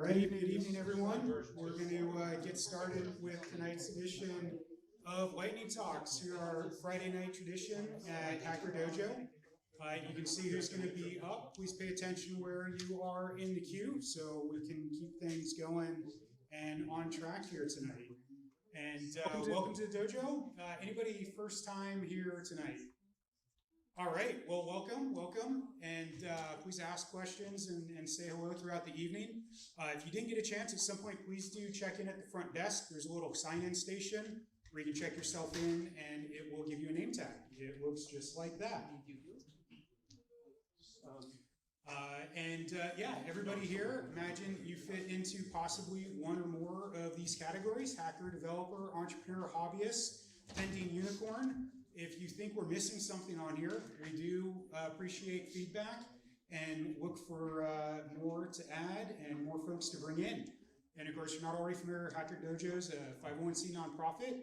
right, good evening, everyone. We're going to get started with tonight's edition of Lightning Talks, here our Friday night tradition at Hacker Dojo. You can see who's going to be up. Please pay attention where you are in the queue so we can keep things going and on track here tonight. And welcome to the dojo. Anybody first time here tonight? All right, well, welcome, and please ask questions and say hello throughout the evening. If you didn't get a chance at some point, please do check in at the front desk. There's a little sign-in station where you can check yourself in, and it will give you a name tag. It looks just like that. Yeah, everybody here, imagine you fit into possibly one or more of these categories: hacker, developer, entrepreneur, hobbyist, pending unicorn. If you think we're missing something on here, we do appreciate feedback and look for more to add and more folks to bring in. And of course, if you're not already familiar, Hacker Dojo is a 501c nonprofit.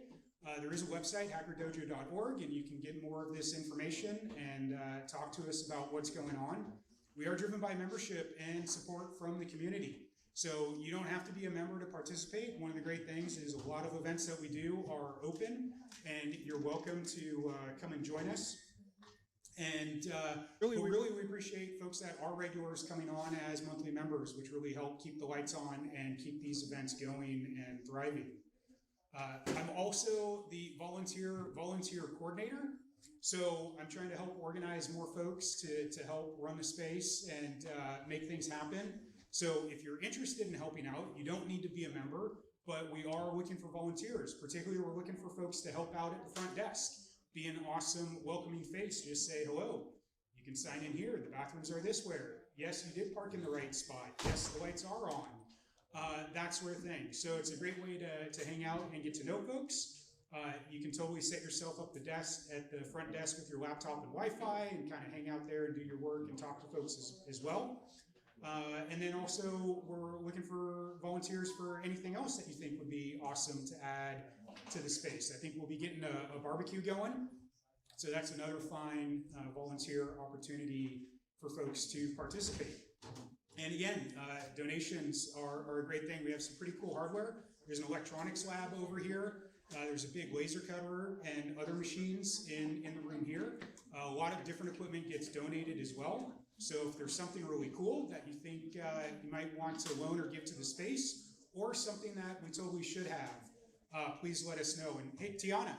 There is a website, hackerdojo.org, and you can get more of this information and talk to us about what's going on. We are driven by membership and support from the community. So you don't have to be a member to participate. One of the great things is a lot of events that we do are open, and you're welcome to come and join us. And we appreciate folks that are regulars coming on as monthly members, which really help keep the lights on and keep these events going and thriving. I'm also the volunteer coordinator. So I'm trying to help organize more folks to help run the space and make things happen. So if you're interested in helping out, you don't need to be a member, but we are looking for volunteers. Particularly, we're looking for folks to help out at the front desk. Be an awesome, welcoming face. Just say hello. You can sign in here. The bathrooms are this way. Yes, you did park in the right spot. Yes, the lights are on. That sort of thing. So it's a great way to hang out and get to know folks. You can totally set yourself up at the front desk with your laptop and Wi-Fi and kind of hang out there and do your work and talk to folks as well. And then also we're looking for volunteers for anything else that you think would be awesome to add to the space. I think we'll be getting a barbecue going. So that's another fine volunteer opportunity for folks to participate. And again, donations are a great thing. We have some pretty cool hardware. There's an electronics lab over here. There's a big laser cutter and other machines in the room here. A lot of different equipment gets donated as well. So if there's something really cool that you think you might want to loan or give to the space, or something that we totally should have, please let us know. And hey, Tiana.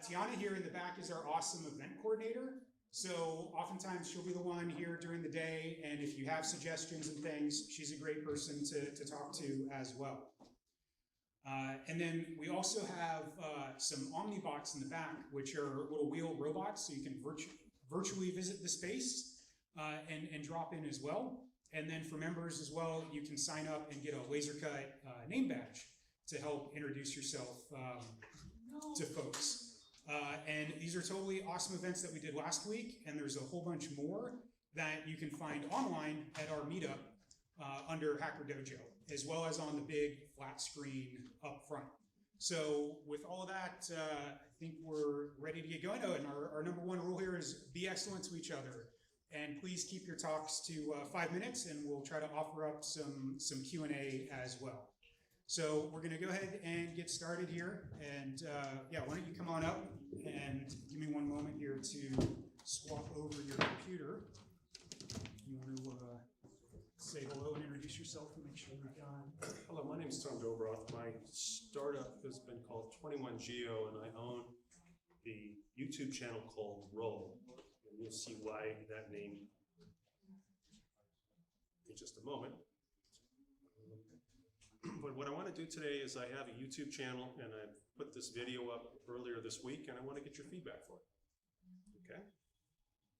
Tiana here in the back is our awesome event coordinator. So oftentimes she'll be the one here during the day, and if you have suggestions and things, she's a great person to talk to as well. And then we also have some Omnibots in the back, which are little wheel robots, so you can virtually visit the space and drop in as well. And then for members as well, you can sign up and get a laser cut name badge to help introduce yourself to folks. And these are totally awesome events that we did last week, and there's a whole bunch more that you can find online at our meetup under Hacker Dojo, as well as on the big flat screen up front. So with all of that, I think we're ready to get going. Oh, and our number one rule here is be excellent to each other. And please keep your talks to 5 minutes, and we'll try to offer up some Q&A as well. So we're going to go ahead and get started here. And yeah, why don't you come on up and give me one moment here to swap over your computer. You want to say hello and introduce yourself and make sure you're done. Hello, my name is Tom Dobroff. My startup has been called 21Geo, and I own the YouTube channel called Roll. And you'll see why that name in just a moment. But what I want to do today is I have a YouTube channel, and I put this video up earlier this week, and I want to get your feedback for it. Okay?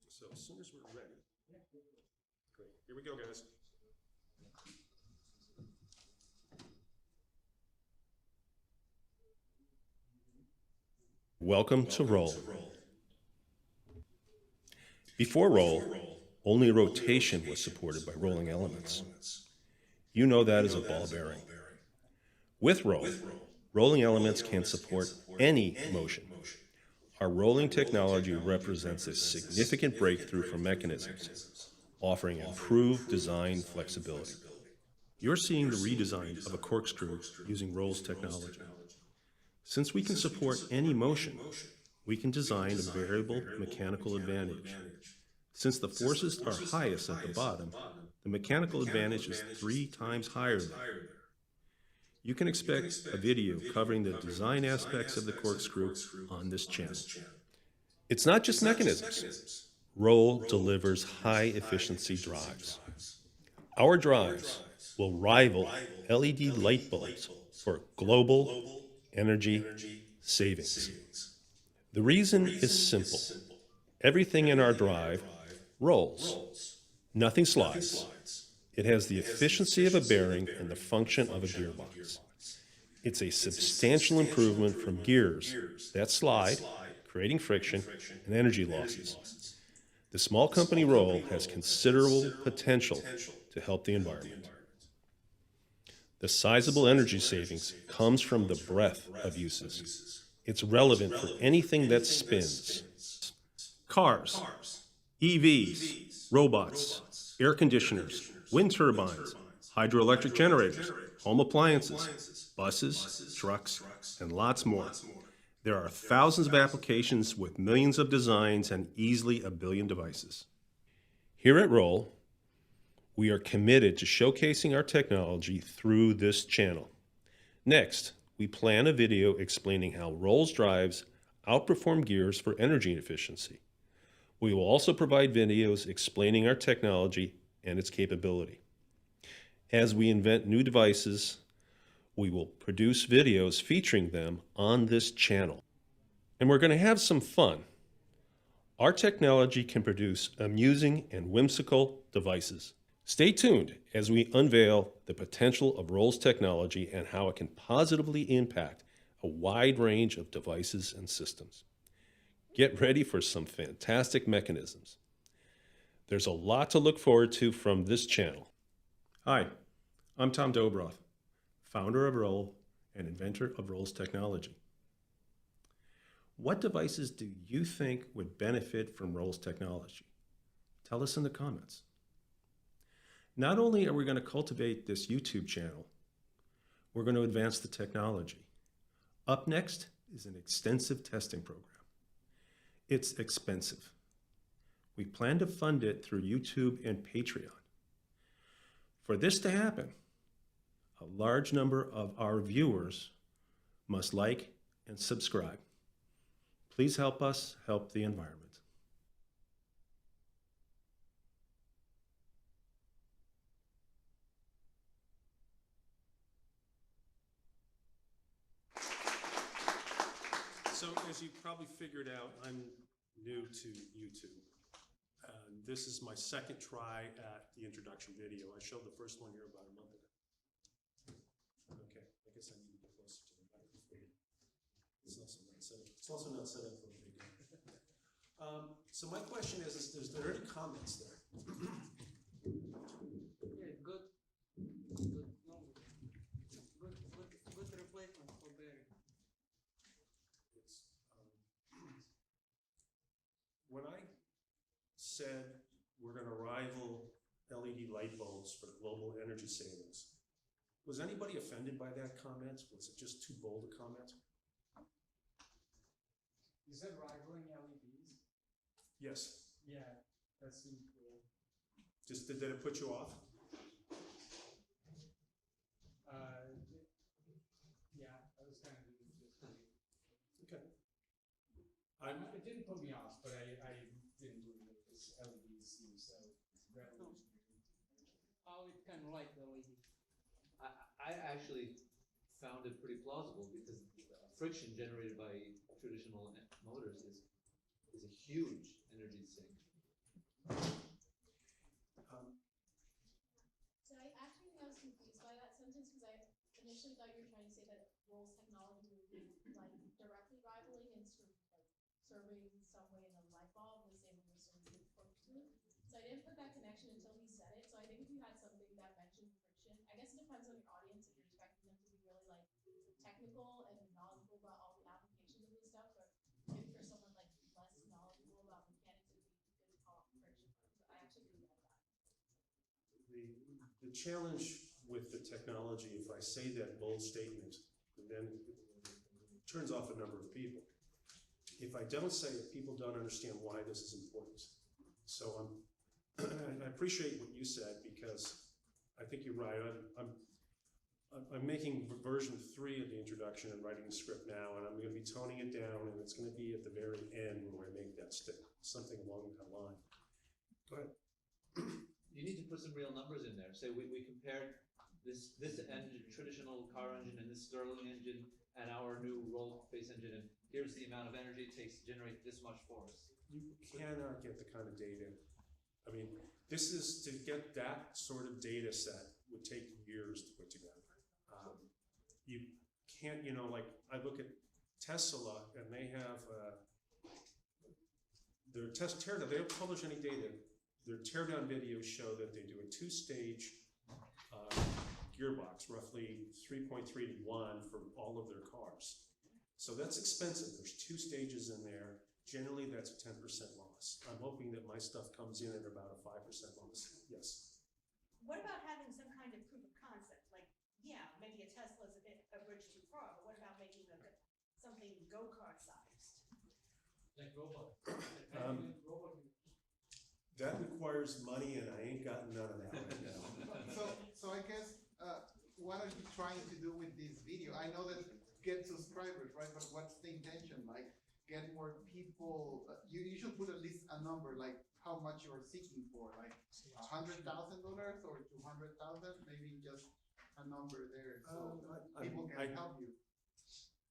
So as soon as we're ready. Great. Here we go, guys. Welcome to Roll. Before Roll, only rotation was supported by rolling elements. You know that as a ball bearing. With Roll, rolling elements can support any motion. Our rolling technology represents a significant breakthrough for mechanisms. offering improved design flexibility. You're seeing the redesign of a corkscrew using Rolls technology. Since we can support any motion, we can design a variable mechanical advantage. Since the forces are highest at the bottom, the mechanical advantage is 3 times higher there. You can expect a video covering the design aspects of the corkscrew on this channel. It's not just mechanisms. Roll delivers high-efficiency drives. Our drives will rival LED light bulbs for global energy savings. The reason is simple. Everything in our drive rolls. Nothing slides. It has the efficiency of a bearing and the function of a gearbox. It's a substantial improvement from gears that slide, creating friction and energy losses. The small company Roll has considerable potential to help the environment. The sizable energy savings comes from the breadth of uses. It's relevant for anything that spins. Cars, EVs, robots, air conditioners, wind turbines, hydroelectric generators, home appliances, buses, trucks, and lots more. There are thousands of applications with millions of designs and easily a billion devices. Here at Roll, we are committed to showcasing our technology through this channel. Next, we plan a video explaining how Roll's drives outperform gears for energy efficiency. We will also provide videos explaining our technology and its capability. As we invent new devices, we will produce videos featuring them on this channel. And we're going to have some fun. Our technology can produce amusing and whimsical devices. Stay tuned as we unveil the potential of Roll's technology and how it can positively impact a wide range of devices and systems. Get ready for some fantastic mechanisms. There's a lot to look forward to from this channel. Hi, I'm Tom Dobroth, founder of Roll and inventor of Roll's technology. What devices do you think would benefit from Roll's technology? Tell us in the comments. Not only are we going to cultivate this YouTube channel, we're going to advance the technology. Up next is an extensive testing program. It's expensive. We plan to fund it through YouTube and Patreon. For this to happen, a large number of our viewers must like and subscribe. Please help us help the environment. So as you probably figured out, I'm new to YouTube. This is my second try at the introduction video. I showed the first one here about a month ago. Okay, I guess I need to get closer to the microphone. It's also not set up for a video. So my question is there any comments there? Yeah, good. No, good replacement for bearing. It's, when I said we're going to rival LED light bulbs for global energy savings, was anybody offended by that comment? Was it just too bold a comment? You said rivaling LEDs? Yes. Yeah, that seems cool. Just did it put you off? Yeah, I was kind of just Okay. it didn't put me off, but I didn't believe it because LEDs seem so revolutionary. Oh, it's kind of like LED. I actually found it pretty plausible because friction generated by traditional motors is a huge energy sink. So I actually think I was confused by that sentence because I initially thought you were trying to say that Roll's technology would be like directly rivaling and sort of like serving some way in the light bulb the same way we're serving the corkscrew. So I didn't put that connection until he said it. So I think if you had something that mentioned friction, I guess it depends on your audience if you're expecting them to be really like technical and knowledgeable about all the applications of this stuff, but maybe for someone like less knowledgeable about mechanics, it'd be good to call it friction. So I actually agree with that. the challenge with the technology, if I say that bold statement, then it turns off a number of people. If I don't say it, people don't understand why this is important. So I appreciate what you said, because I think you're right. I'm making version 3 of the introduction and writing the script now, and I'm going to be toning it down, and it's going to be at the very end where I make that stick, something along that line. Go ahead. You need to put some real numbers in there. Say we compared this engine, traditional car engine, and this Stirling engine, and our new roll-based engine, and here's the amount of energy it takes to generate this much force. You cannot get the kind of data. I mean, this is, to get that sort of data set would take years to put together. You can't, you know, like I look at Tesla and they have their teardown, they don't publish any data. Their teardown videos show that they do a 2-stage gearbox, roughly 3.3 to 1 for all of their cars. So that's expensive. There's 2 stages in there. Generally, that's a 10% loss. I'm hoping that my stuff comes in at about a 5% loss. Yes. What about having some kind of proof of concept? Like, yeah, maybe a Tesla is a bridge too far, but what about making something go-kart sized? Like robot. That requires money, and I ain't got none of that right now. So I guess, what are you trying to do with this video? I know that get subscribers, right? But what's the intention? Like, get more people, you should put at least a number, like how much you're seeking for, like $100,000 or 200,000, maybe just a number there, so people can help you.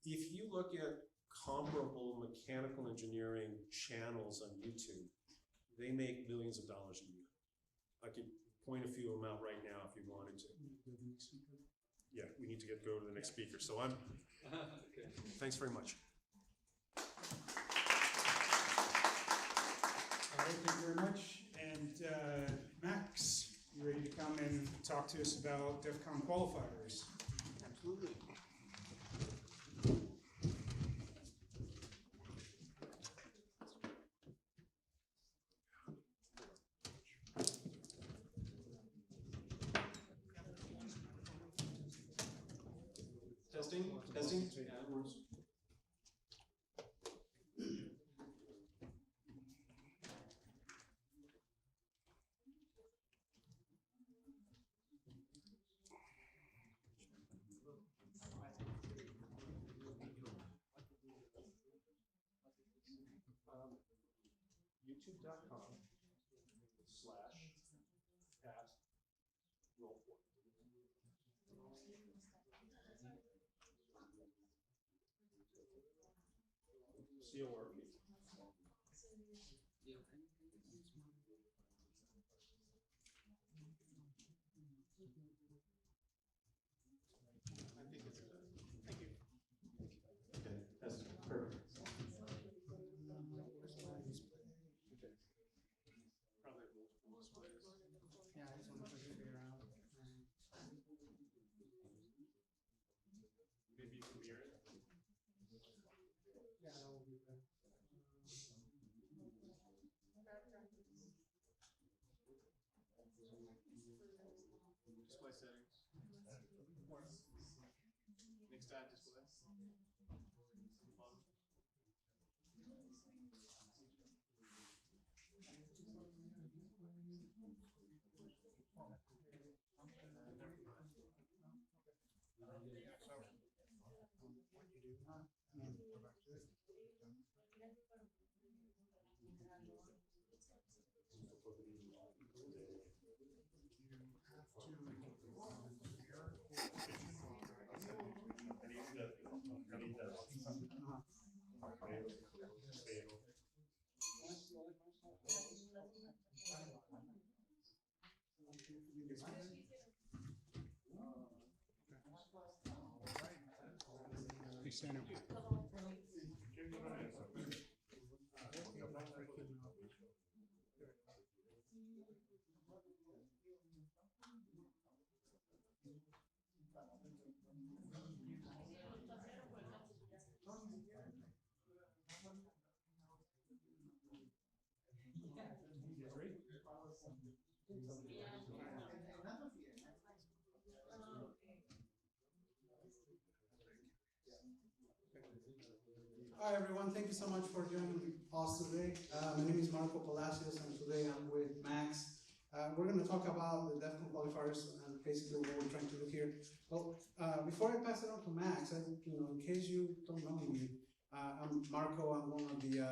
If you look at comparable mechanical engineering channels on YouTube, they make millions of dollars a year. I could point a few of them out right now if you wanted to. Yeah, we need to go to the next speaker. So Okay. thanks very much. All right, thank you very much. And Max, you ready to come and talk to us about DEF CON qualifiers? Absolutely. Testing. YouTube.com/@roll4. CORP. Okay, that's perfect. Probably multiple displays. Yeah, I just want to figure out. Maybe you can mirror it. Yeah, that will be better. Display settings. Next tab display. Please stand up. Hi everyone, thank you so much for joining us today. My name is Marco Palacios and today I'm with Max. We're going to talk about the DEF CON qualifiers and basically what we're trying to do here. Well, before I pass it on to Max, in case you don't know me, I'm Marco. I'm one of the,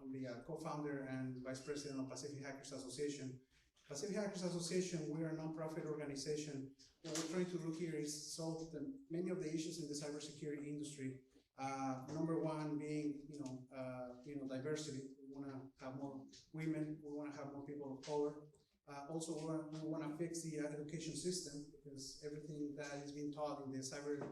I'm the co-founder and vice president of Pacific Hackers Association. Pacific Hackers Association, we are a non-profit organization. What we're trying to do here is solve many of the issues in the cybersecurity industry. Number one being, diversity. We want to have more women. We want to have more people of color. Also, we want to fix the education system because everything that is being taught in the cyber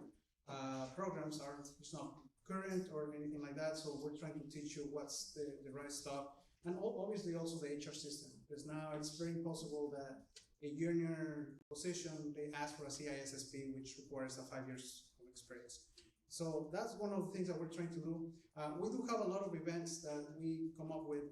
programs is not current or anything like that. So we're trying to teach you what's the right stuff, and obviously also the HR system, because now it's very possible that a junior position they ask for a CISSP, which requires a 5 years of experience. So that's one of the things that we're trying to do. We do have a lot of events that we come up with.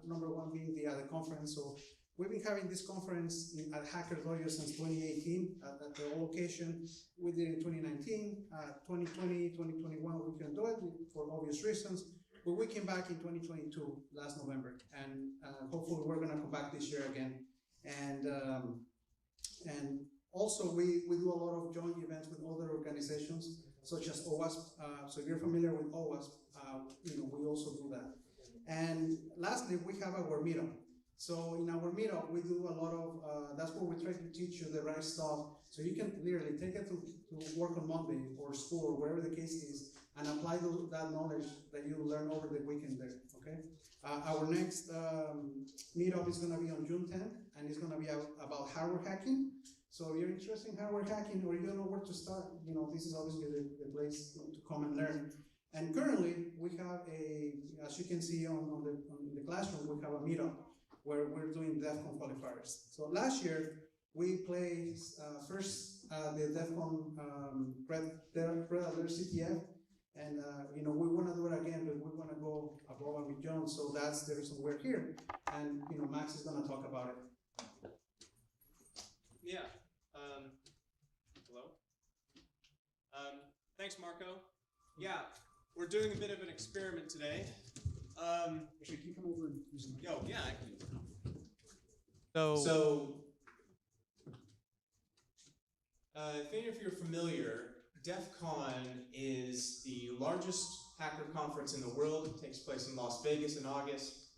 Number one being the conference. So we've been having this conference at Hacker Dojo since 2018 at the location. We did it in 2019, 2020, 2021. We couldn't do it for obvious reasons. But we came back in 2022, last November, and hopefully we're going to come back this year again. And also we do a lot of joint events with other organizations, such as OWASP. So if you're familiar with OWASP, we also do that. And lastly, we have our meetup. So in our meetup, we do a lot of, that's where we try to teach you the right stuff. So you can literally take it to work on Monday or school or wherever the case is and apply that knowledge that you learn over the weekend there, okay? Our next meetup is gonna be on June 10th, and it's gonna be about hardware hacking. So if you're interested in hardware hacking or you don't know where to start, this is obviously the place to come and learn. And currently, we have as you can see on the classroom, we have a meetup where we're doing DEF CON qualifiers. So last year, we played first the DEF CON Red Alert CTF, and we want to do it again, but we want to go above and beyond. So that's the reason we're here, and Max is going to talk about it. Yeah. Hello. Thanks, Marco. Yeah, we're doing a bit of an experiment today. Actually, can you come over and use the mic? Yeah, I can. If any of you are familiar, DEF CON is the largest hacker conference in the world. It takes place in Las Vegas in August.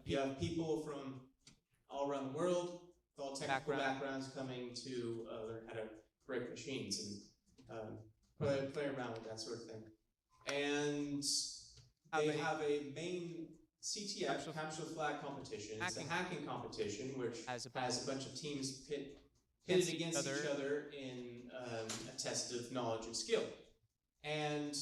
You have people from all around the world with all technical backgrounds coming to learn how to break machines and play around with that sort of thing. And they have a main CTF, Capture the Flag competition. It's a hacking competition which has a bunch of teams pitted against each other in a test of knowledge and skill. And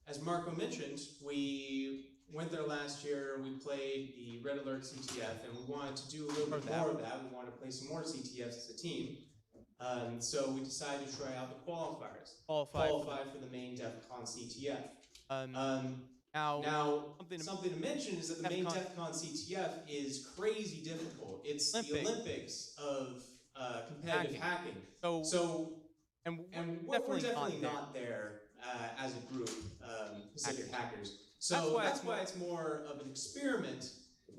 as Marco mentioned, we went there last year, we played the Red Alert CTF, and we wanted to do a little bit more of that. We wanted to play some more CTFs as a team. So we decided to try out the qualifiers. Qualify for the main DEF CON CTF. Now, something to mention is that the main DEF CON CTF is crazy difficult. It's the Olympics of competitive hacking. And we're definitely not there as a group, Pacific Hackers. So that's why it's more of an experiment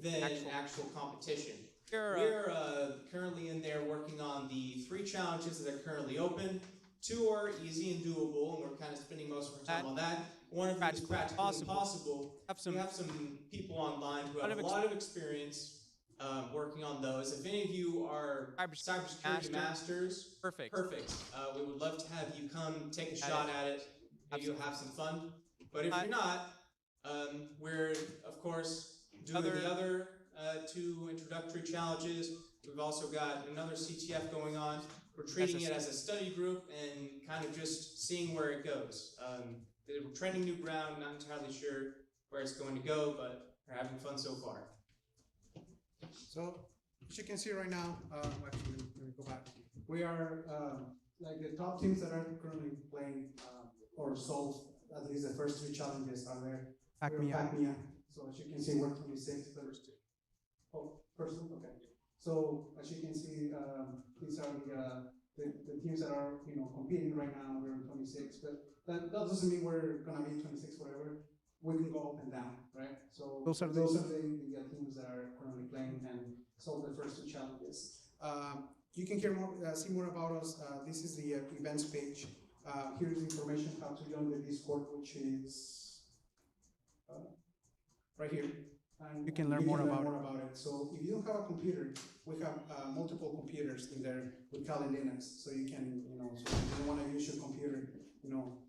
than actual competition. We're currently in there working on the 3 challenges that are currently open. 2 are easy and doable, and we're kind of spending most of our time on that. One of them is practically impossible. We have some people online who have a lot of experience working on those. If any of you are cybersecurity masters, perfect. We would love to have you come take a shot at it. Maybe you'll have some fun. But if you're not, we're, of course, doing the other 2 introductory challenges. We've also got another CTF going on. We're treating it as a study group and kind of just seeing where it goes. We're treading new ground, not entirely sure where it's going to go, but we're having fun so far. So, as you can see right now, actually, let me go back. We are like the top teams that are currently playing or solve at least the first 3 challenges are there. Hackmia. So as you can see, we're 26. Oh, first one? Okay. So as you can see, these are the teams that are competing right now. We're 26, but that doesn't mean we're gonna be 26 forever. We can go up and down, right? So Those are the teams that are currently playing and solve the first two challenges. You can hear more, see more about us. This is the events page. Here's information how to join the Discord, which is right here. And You can learn more about it. So if you don't have a computer, we have multiple computers in there with Kali Linux. So you can, so if you don't want to use your computer,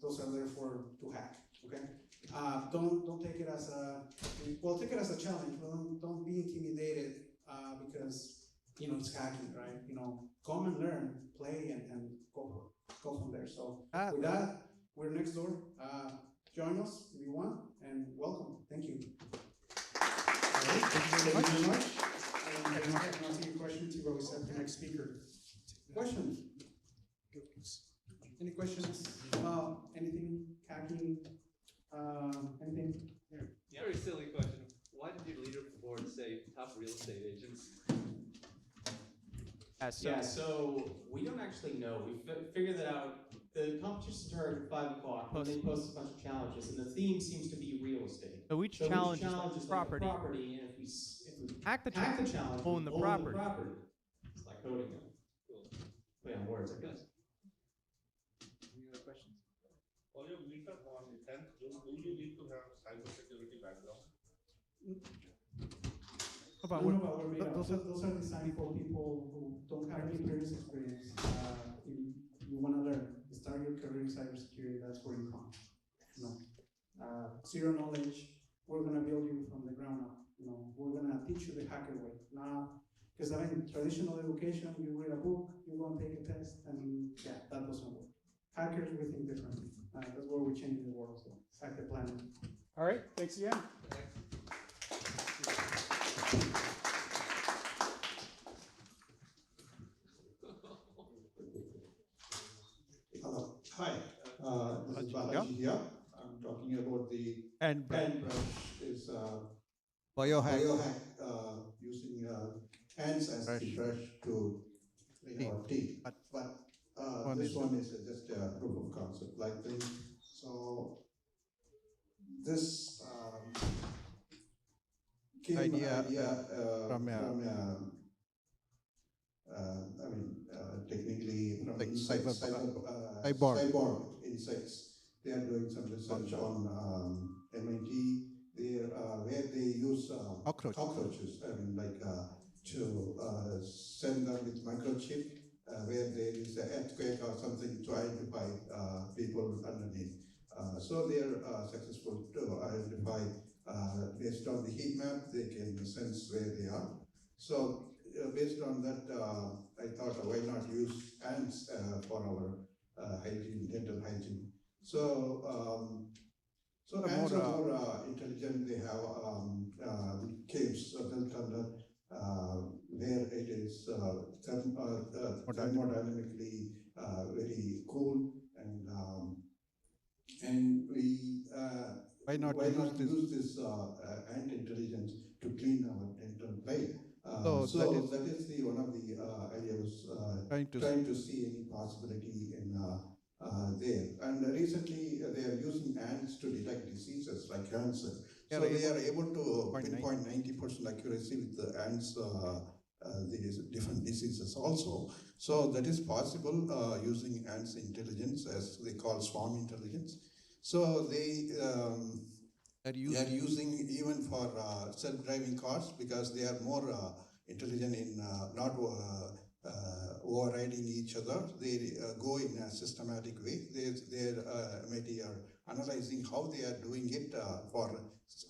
those are there to hack. Okay. Don't take it as take it as a challenge, but don't be intimidated because it's hacking, right? Come and learn, play, and go from there. So with that, we're next door. Join us if you want, and welcome. Thank you. All right, thank you very much. And I'll answer your questions. You always have the next speaker. Questions? Any questions about anything hacking? Anything? Very silly question. Why did your leaderboard say top real estate agents? So we don't actually know. We figured that out. The competition started at 5 o'clock, and they posted a bunch of challenges, and the theme seems to be real estate. So each challenge is like property. And if we Hack the challenge, challenge, we own the property. It's like coding them. Play on words, I guess. Any other questions? For your meetup on the 10th June, do you need to have cybersecurity background? About No, what- but those are designed for people who don't have any previous experience. You want to learn, start your career in cybersecurity, that's where you come. Zero knowledge, we're going to build you from the ground up. We're going to teach you the hacker way. Because traditional education, you read a book, you go and take a test, and that doesn't work. Hackers, we think differently. That's where we're changing the world. So hack the planet. All right, thanks again. Hello. Hi. This is Balaji here. I'm talking about the And pen brush is biohack. using hands as the brush to clean our teeth. But this one is just a proof of concept like thing. So this came Idea, from technically from Like insects, cyborg insects. They are doing some research on MIT. Where they use cockroaches. To send them with microchip where there is an earthquake or something to identify people underneath. So they are successful to identify based on the heat map. They can sense where they are. So based on that, I thought, why not use ants for our hygiene, dental hygiene. So ants are more intelligent. They have caves built under where it is thermodynamically very cool, and we Why not use this ant intelligence to clean our dental plate. So that is the one of the ideas trying to see any possibility in there. And recently they are using ants to detect diseases like cancer. So they are able to pinpoint 90% accuracy with the ants, these different diseases also. So that is possible using ants intelligence, as they call swarm intelligence. So they are using even for self-driving cars because they are more intelligent in not overriding each other. They go in a systematic way. They MIT are analyzing how they are doing it for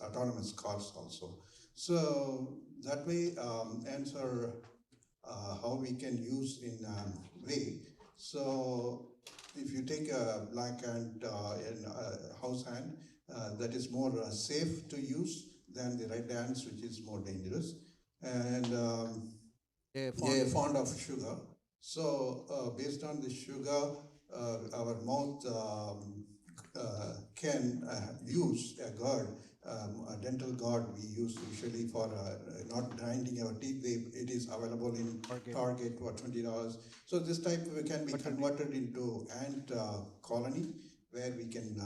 autonomous cars also. So that way answer how we can use in a way. So if you take a black ant and house ant, that is more safe to use than the red ants, which is more dangerous. And they are fond of sugar. So based on the sugar, our mouth can use a guard, a dental guard we use usually for not grinding our teeth. It is available in Target for $20. So this type can be converted into ant colony, where we can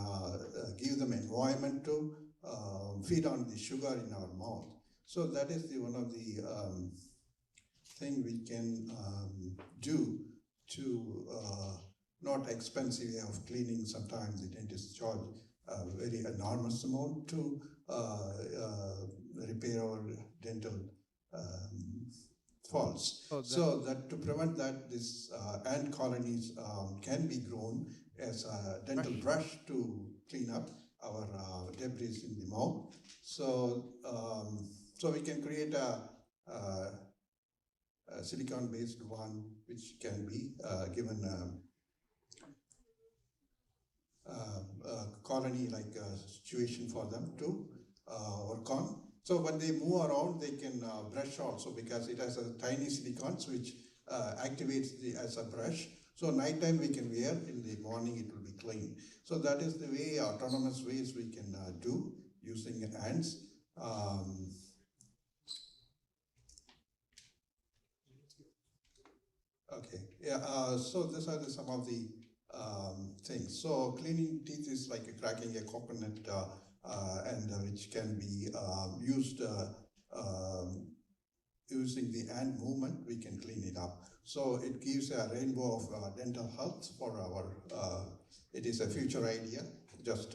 give them environment to feed on the sugar in our mouth. So that is one of the thing we can do to not expensive way of cleaning. Sometimes the dentist charge a very enormous amount to repair our dental faults. So that to prevent that, this ant colonies can be grown as a dental brush to clean up our debris in the mouth. So so we can create a silicon-based one which can be given colony like situation for them to work on. So when they move around, they can brush also, because it has a tiny silicons which activates as a brush. So nighttime we can wear, in the morning it will be clean. So that is the way, autonomous ways we can do using ants. Okay, yeah, so these are some of the things. So cleaning teeth is like cracking a coconut and which can be used using the ant movement, we can clean it up. So it gives a rainbow of dental health for our, it is a future idea, just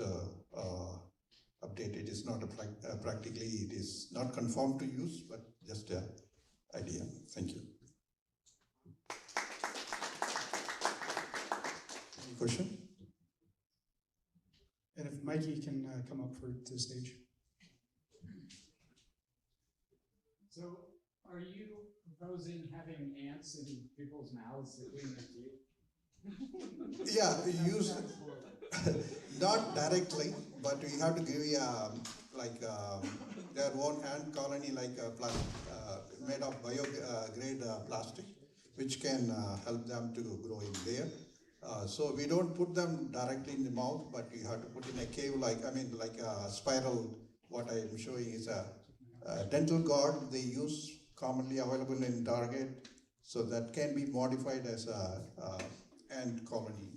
update. It is not a practically, it is not conformed to use, but just an idea. Thank you. Any question? And if Mikey can come up to the stage. So, are you proposing having ants in people's mouths to clean their teeth? Yeah, we use not directly, but we have to give you like their own ant colony, like made of bio-grade plastic, which can help them to grow in there. So we don't put them directly in the mouth, but you have to put in a cave, like a spiral. What I am showing is a dental guard they use, commonly available in Target. So that can be modified as a ant colony.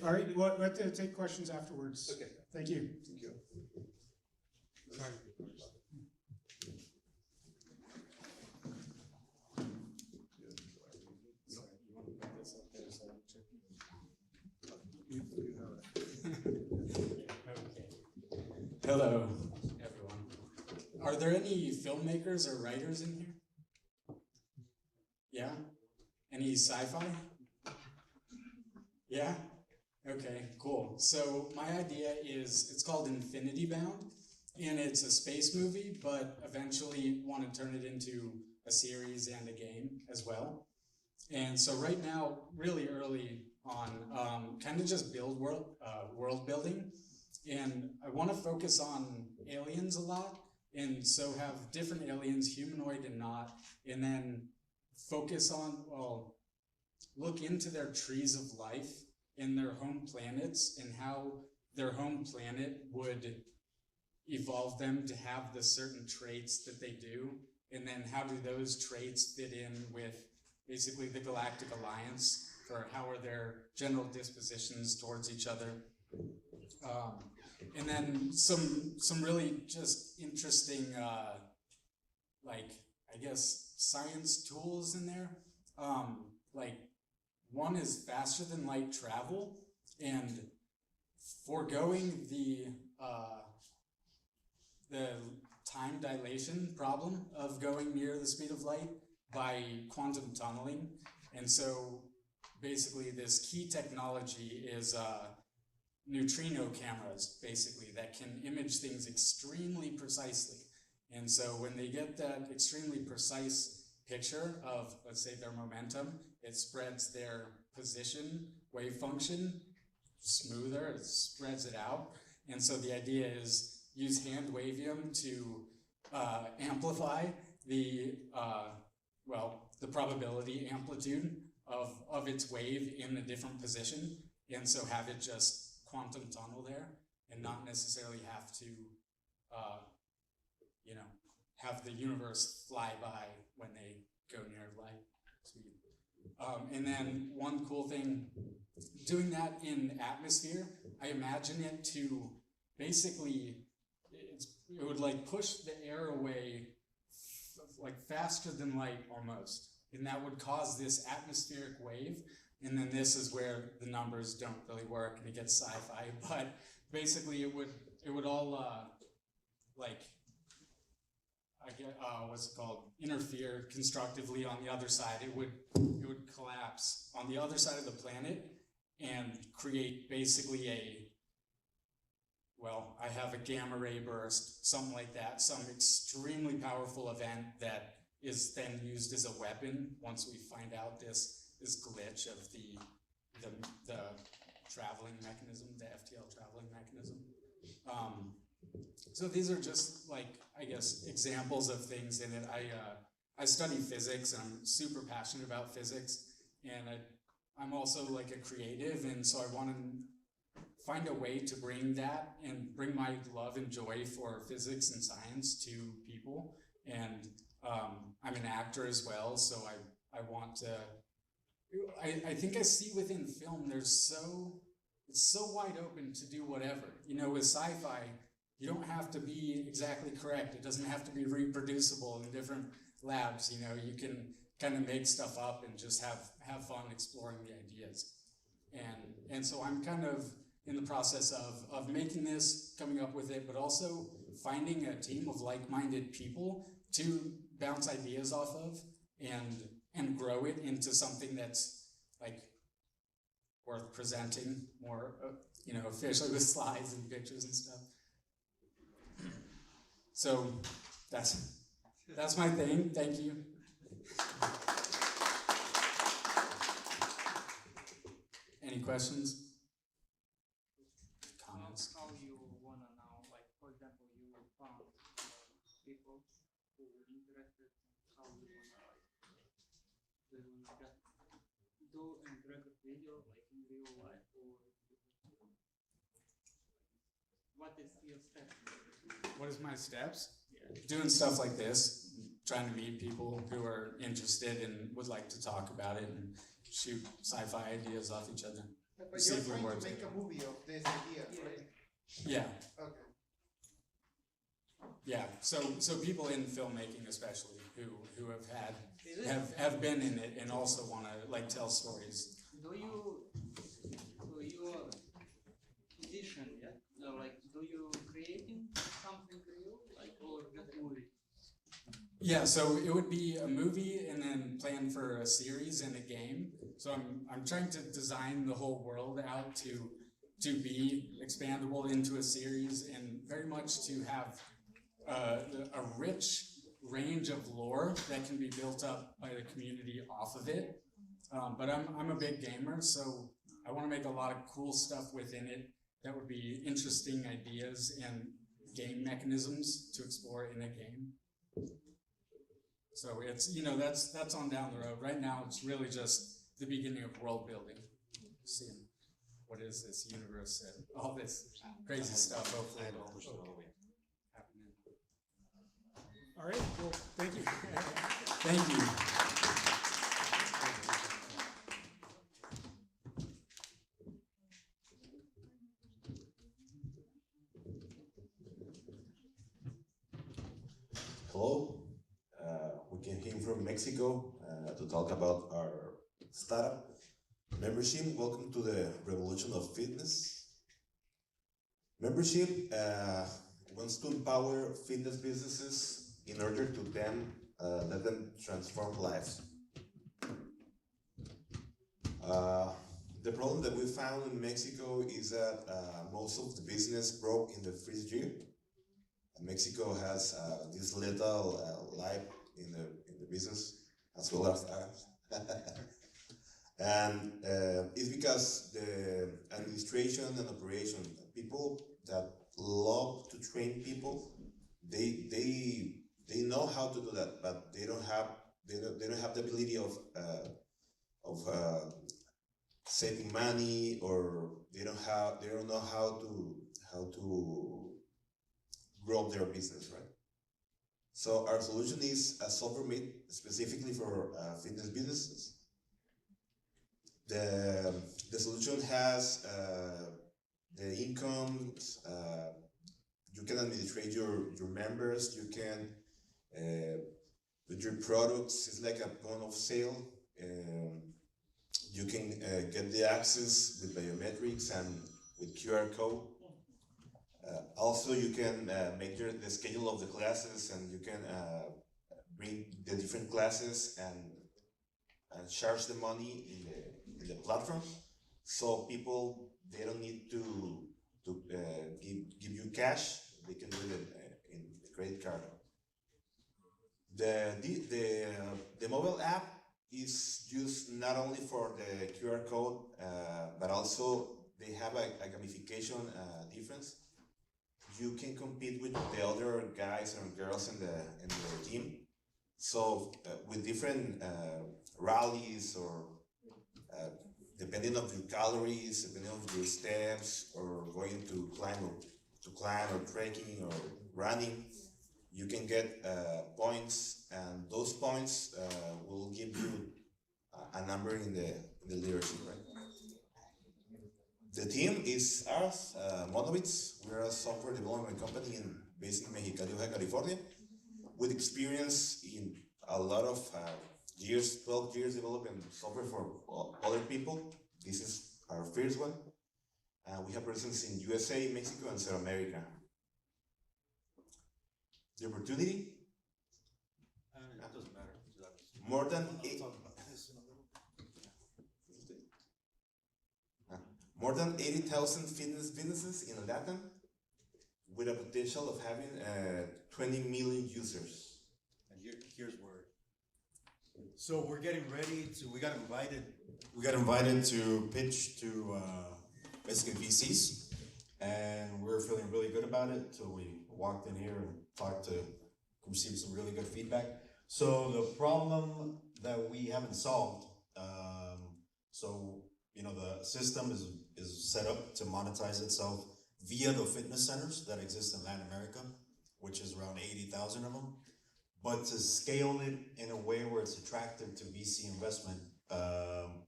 All right, we'll have to take questions afterwards. Okay. Thank you. Thank you. Sorry. Hello, everyone. Are there any filmmakers or writers in here? Yeah? Any sci-fi? Yeah? Okay, cool. So my idea is, it's called Infinity Bound, and it's a space movie, but eventually want to turn it into a series and a game as well. And so right now, really early on, kind of just build world building. And I want to focus on aliens a lot, and so have different aliens, humanoid and not, and then focus on, well, look into their trees of life and their home planets and how their home planet would evolve them to have the certain traits that they do, and then how do those traits fit in with basically the Galactic Alliance, for how are their general dispositions towards each other. And then some really just interesting, like, I guess, science tools in there. Like, one is faster than light travel, and foregoing the time dilation problem of going near the speed of light by quantum tunneling. And so basically this key technology is neutrino cameras, basically, that can image things extremely precisely. And so when they get that extremely precise picture of, let's say, their momentum, it spreads their position, wave function, smoother, it spreads it out. And so the idea is use hand wavium to amplify the, the probability amplitude of its wave in a different position. And so have it just quantum tunnel there and not necessarily have to, have the universe fly by when they go near light speed. And then one cool thing doing that in atmosphere, I imagine it to basically, it would like push the air away like faster than light almost. And that would cause this atmospheric wave. And then this is where the numbers don't really work and it gets sci-fi. But basically it would all like, I get, what's it called? Interfere constructively on the other side. It would collapse on the other side of the planet and create basically I have a gamma ray burst, something like that, some extremely powerful event that is then used as a weapon once we find out this glitch of the traveling mechanism, the FTL traveling mechanism. So these are just like, I guess, examples of things in it. I study physics and I'm super passionate about physics, and I'm also like a creative, and so I want to find a way to bring that and bring my love and joy for physics and science to people. And I'm an actor as well, so I want to, I think I see within film it's so wide open to do whatever. You know, with sci-fi, you don't have to be exactly correct. It doesn't have to be reproducible in different labs. You know, you can kind of make stuff up and just have fun exploring the ideas. And so I'm kind of in the process of making this, coming up with it, but also finding a team of like-minded people to bounce ideas off of and grow it into something that's like worth presenting more, you know, officially with slides and pictures and stuff. So that's my thing. Thank you. Any questions? Comments? How you wanna now, like for example, you found people who were interested in how you wanna just do interactive video like in real life, or what is your step? What is my steps? Doing stuff like this, trying to meet people who are interested and would like to talk about it and shoot sci-fi ideas off each other. But See you're if it trying works. to make a movie of this idea, right? Yeah, Okay. yeah. So people in filmmaking, especially who have been in it and also want to like tell stories. Do you position, yeah? Like, do you creating something real, like, or just movie? Yeah, so it would be a movie and then plan for a series and a game. So I'm trying to design the whole world out to be expandable into a series and very much to have a rich range of lore that can be built up by the community off of it. But I'm a big gamer, so I want to make a lot of cool stuff within it that would be interesting ideas and game mechanisms to explore in a game. So it's, you know, that's on down the road. Right now, it's really just the beginning of world building, seeing what is this universe and all this crazy stuff. Hopefully it'll happen. All right, well, thank you. Thank you. Hello, we came from Mexico to talk about our startup membership. Welcome to the revolution of fitness. Membership wants to empower fitness businesses in order to let them transform lives. The problem that we found in Mexico is that most of the business broke in the first year. Mexico has this little life in the business as well as ours. And it's because the administration and operation, people that love to train people, they know how to do that, but they don't have the ability of saving money, or they don't know how to grow their business, right? So our solution is a software made specifically for fitness businesses. The solution has the income. You can administrate your members. You can with your products. It's like a point of sale. You can get the access with biometrics and with QR code. Also, you can make the schedule of the classes, and you can bring the different classes and charge the money in the platform. So people, they don't need to give you cash. They can do it in the credit card. The mobile app is used not only for the QR code, but also they have a gamification difference. You can compete with the other guys and girls in the team. So with different rallies, or depending on your calories, depending on your steps, or going to climb or trekking or running, you can get points, and those points will give you a number in the leadership, right? The team is us, Monobits. We're a software development company based in Mexicali, Baja California, with experience in a lot of years, 12 years developing software for other people. This is our first one. We have presence in USA, Mexico, and South America. The opportunity? That doesn't matter. More than more than 80,000 fitness businesses in Latin, with a potential of having 20 million users. And here's where. So we're getting ready to. We got invited to pitch to basically VCs, and we're feeling really good about it until we walked in here and received some really good feedback. So the problem that we haven't solved, the system is set up to monetize itself via the fitness centers that exist in Latin America, which is around 80,000 of them. But to scale it in a way where it's attractive to VC investment,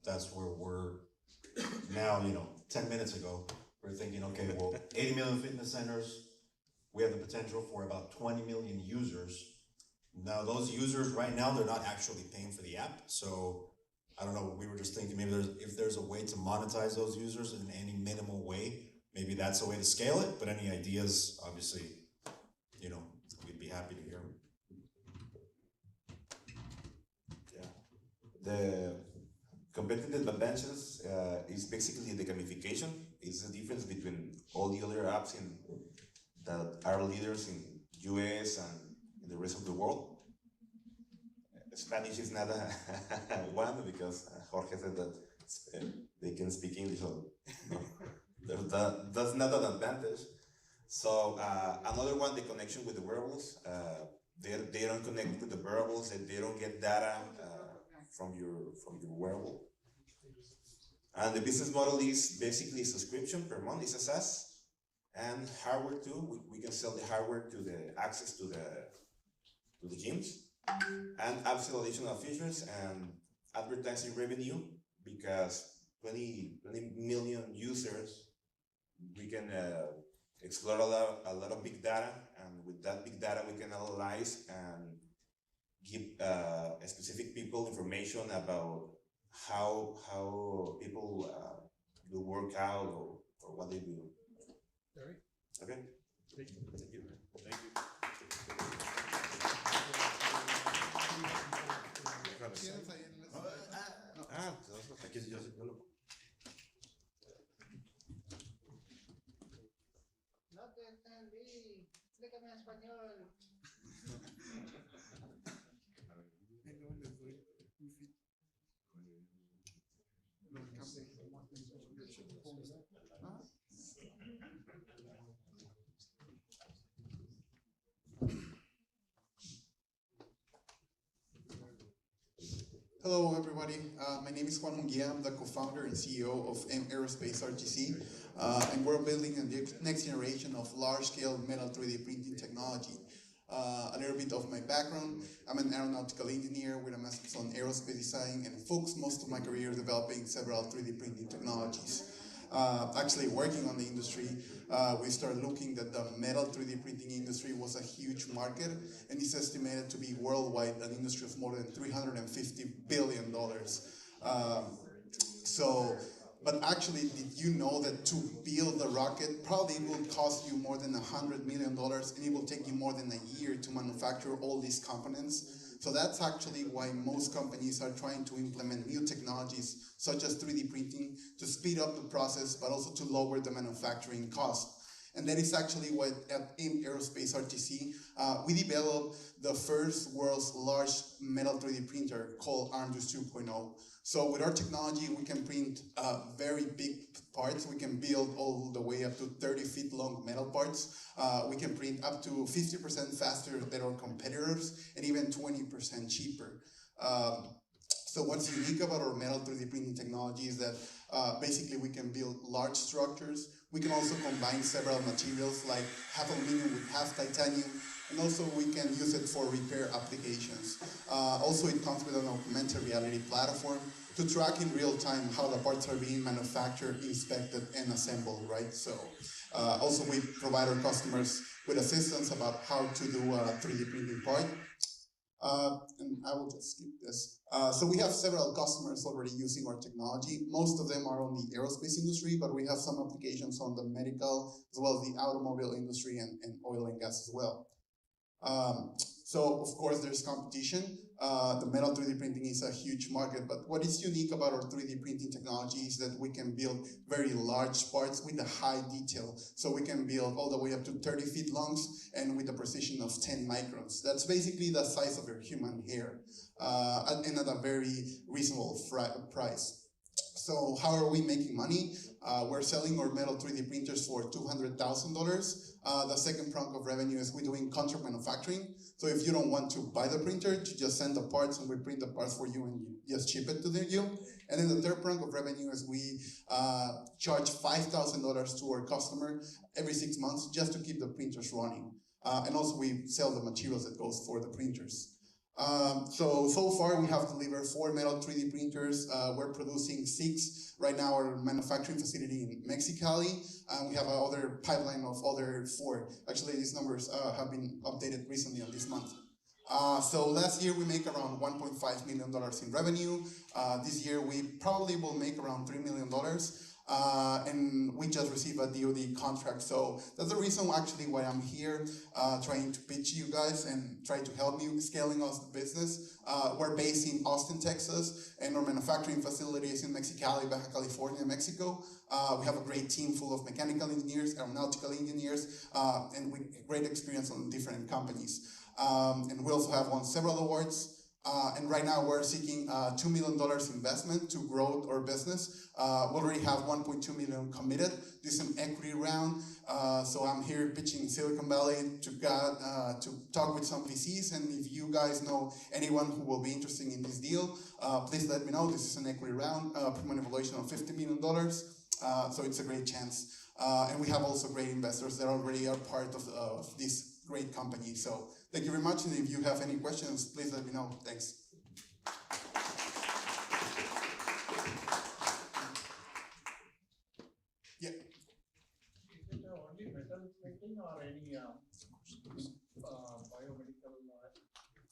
that's where we're now, 10 minutes ago, we're thinking, okay, well, 80 million fitness centers, we have the potential for about 20 million users. Now, those users right now, they're not actually paying for the app. So I don't know, we were just thinking maybe if there's a way to monetize those users in any minimal way, maybe that's a way to scale it. But any ideas, obviously, we'd be happy to hear them. Yeah. The competitive advantages is basically the gamification. It's the difference between all the other apps that are leaders in US and in the rest of the world. Spanish is not one, because Jorge said that they can speak English, so that's not an advantage. So another one, the connection with the wearables. They don't connect with the wearables, and they don't get data from your wearable. And the business model is basically subscription per month. It's a SaaS, and hardware too. We can sell the hardware to the access to the gyms, and upsell additional features and advertising revenue, because 20 million users, we can explore a lot of big data, and with that big data we can analyze and give specific people information about how people do work out or what they do. Larry? Okay. Thank you. Thank you. No te entendí. Explícame en español. Hello, everybody. My name is Juan Munguia. I'm the co-founder and CEO of M Aerospace RTC, and we're building the next generation of large-scale metal 3D printing technology. A little bit of my background. I'm an aeronautical engineer with a master's on aerospace design and focused most of my career developing several 3D printing technologies. Actually working on the industry, we started looking that the metal 3D printing industry was a huge market and is estimated to be worldwide an industry of more than $350 billion. But actually, did you know that to build a rocket probably will cost you more than $100 million and it will take you more than a year to manufacture all these components? So that's actually why most companies are trying to implement new technologies such as 3D printing to speed up the process, but also to lower the manufacturing cost. And that is actually what at AIM Aerospace RTC, we developed the first world's large metal 3D printer called Armdus 2.0. So with our technology, we can print very big parts. We can build all the way up to 30 feet long metal parts. We can print up to 50% faster than our competitors and even 20% cheaper. So what's unique about our metal 3D printing technology is that basically we can build large structures. We can also combine several materials like half aluminum with half titanium, and also we can use it for repair applications. Also it comes with an augmented reality platform to track in real time how the parts are being manufactured, inspected, and assembled, right? So also we provide our customers with assistance about how to do a 3D printing part. And I will just skip this. So we have several customers already using our technology. Most of them are on the aerospace industry, but we have some applications on the medical, as well as the automobile industry and oil and gas as well. So of course there's competition. The metal 3D printing is a huge market, but what is unique about our 3D printing technology is that we can build very large parts with a high detail. So we can build all the way up to 30 feet long and with a precision of 10 microns. That's basically the size of your human hair, and at a very reasonable price. So how are we making money? We're selling our metal 3D printers for $200,000. The second prong of revenue is we're doing contract manufacturing. So if you don't want to buy the printer, you just send the parts and we print the parts for you and you just ship it to you. And then the third prong of revenue is we charge $5,000 to our customer every 6 months just to keep the printers running. And also we sell the materials that goes for the printers. So far we have delivered 4 metal 3D printers. We're producing 6 right now. Our manufacturing facility in Mexicali. We have another pipeline of other 4. Actually, these numbers have been updated recently on this month. So last year we make around $1.5 million in revenue. This year we probably will make around $3 million. And we just received a DoD contract, so that's the reason actually why I'm here, trying to pitch you guys and try to help you scaling us the business. We're based in Austin, Texas, and our manufacturing facility is in Mexicali, Baja California, Mexico. We have a great team full of mechanical engineers, aeronautical engineers, and with great experience on different companies. And we also have won several awards. And right now we're seeking $2 million investment to grow our business. We already have $1.2 million committed. This is an equity round. So I'm here pitching Silicon Valley to talk with some VCs. And if you guys know anyone who will be interested in this deal, please let me know. This is an equity round, pre-money valuation of $50 million. So it's a great chance. And we have also great investors that already are part of this great company. So thank you very much. And if you have any questions, please let me know. Thanks. Yeah. Is it only metal printing or any biomedical?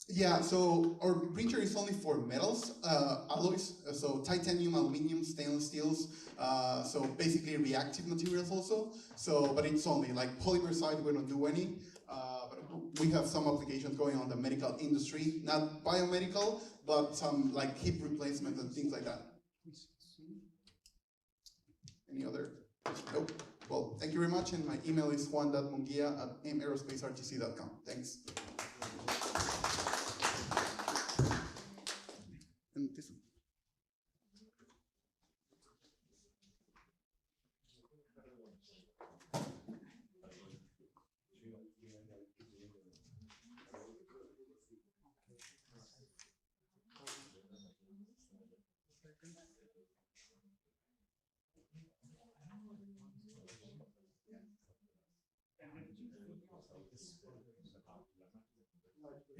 Yeah, so our printer is only for metals, alloys, so titanium, aluminum, stainless steels, so basically reactive materials also. So, but it's only like polymer side, we don't do any. But we have some applications going on the medical industry, not biomedical, but some like hip replacement and things like that. Any other? Nope. Well, thank you very much, and my email is juan.munguia@aimaerospacertc.com. Thanks. And this one.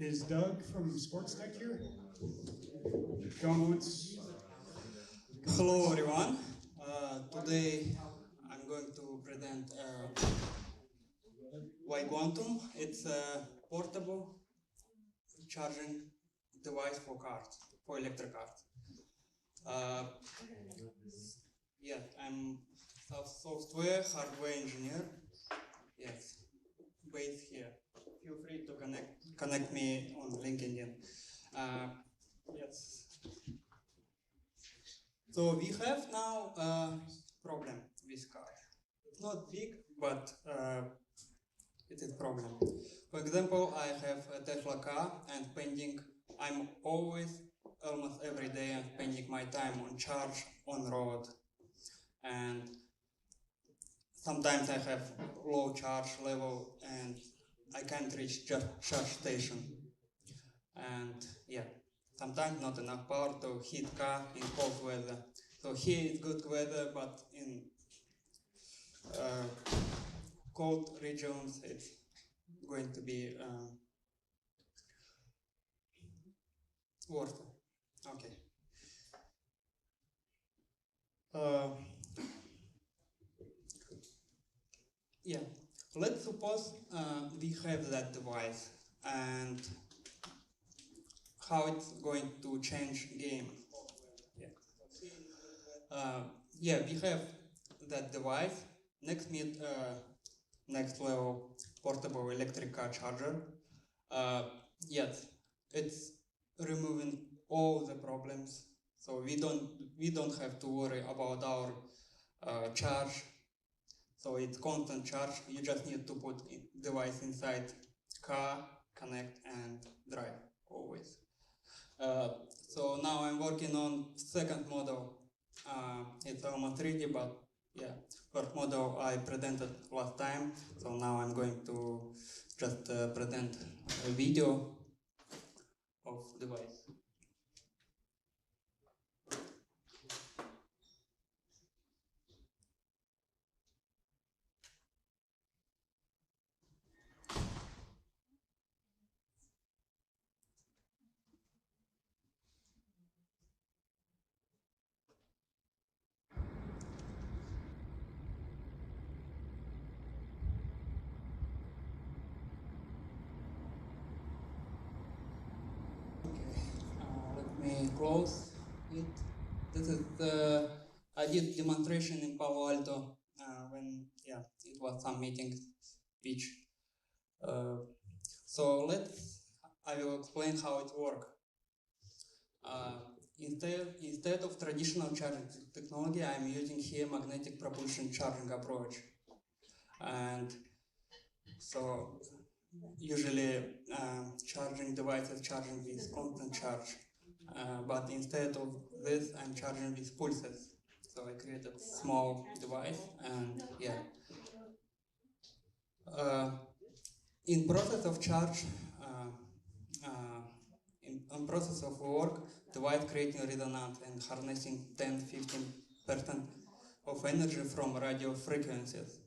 Is Doug from Sports Tech here? Going once? Hello everyone. Today I'm going to present Y-Quantum. It's a portable charging device for cars, for electric cars. Yeah, I'm software, hardware engineer. Yes, based here. Feel free to connect me on LinkedIn. Yes. So we have now a problem with car. It's not big, but it is a problem. For example, I have a Tesla car and I'm almost every day I'm spending my time on charge on road. And sometimes I have low charge level and I can't reach just charge station. And yeah, sometimes not enough power to heat car in cold weather. So here it's good weather, but in cold regions it's going to be worse. Okay. Yeah, let's suppose we have that device and how it's going to change game. Yeah, we have that device. Next level portable electric car charger. Yes, it's removing all the problems. So we don't have to worry about our charge. So it's constant charge. You just need to put device inside car, connect and drive always. So now I'm working on second model. It's almost 3D, but yeah, first model I presented last time. So now I'm going to just present a video of device. Let me close it. This is I did demonstration in Palo Alto when it was some meeting speech. So I will explain how it works. Instead of traditional charging technology, I'm using here magnetic propulsion charging approach. And so usually charging devices charging with constant charge. But instead of this, I'm charging with pulses. So I created a small device and yeah. In process of charge, in process of work, device creating resonance and harnessing 10-15% of energy from radio frequencies.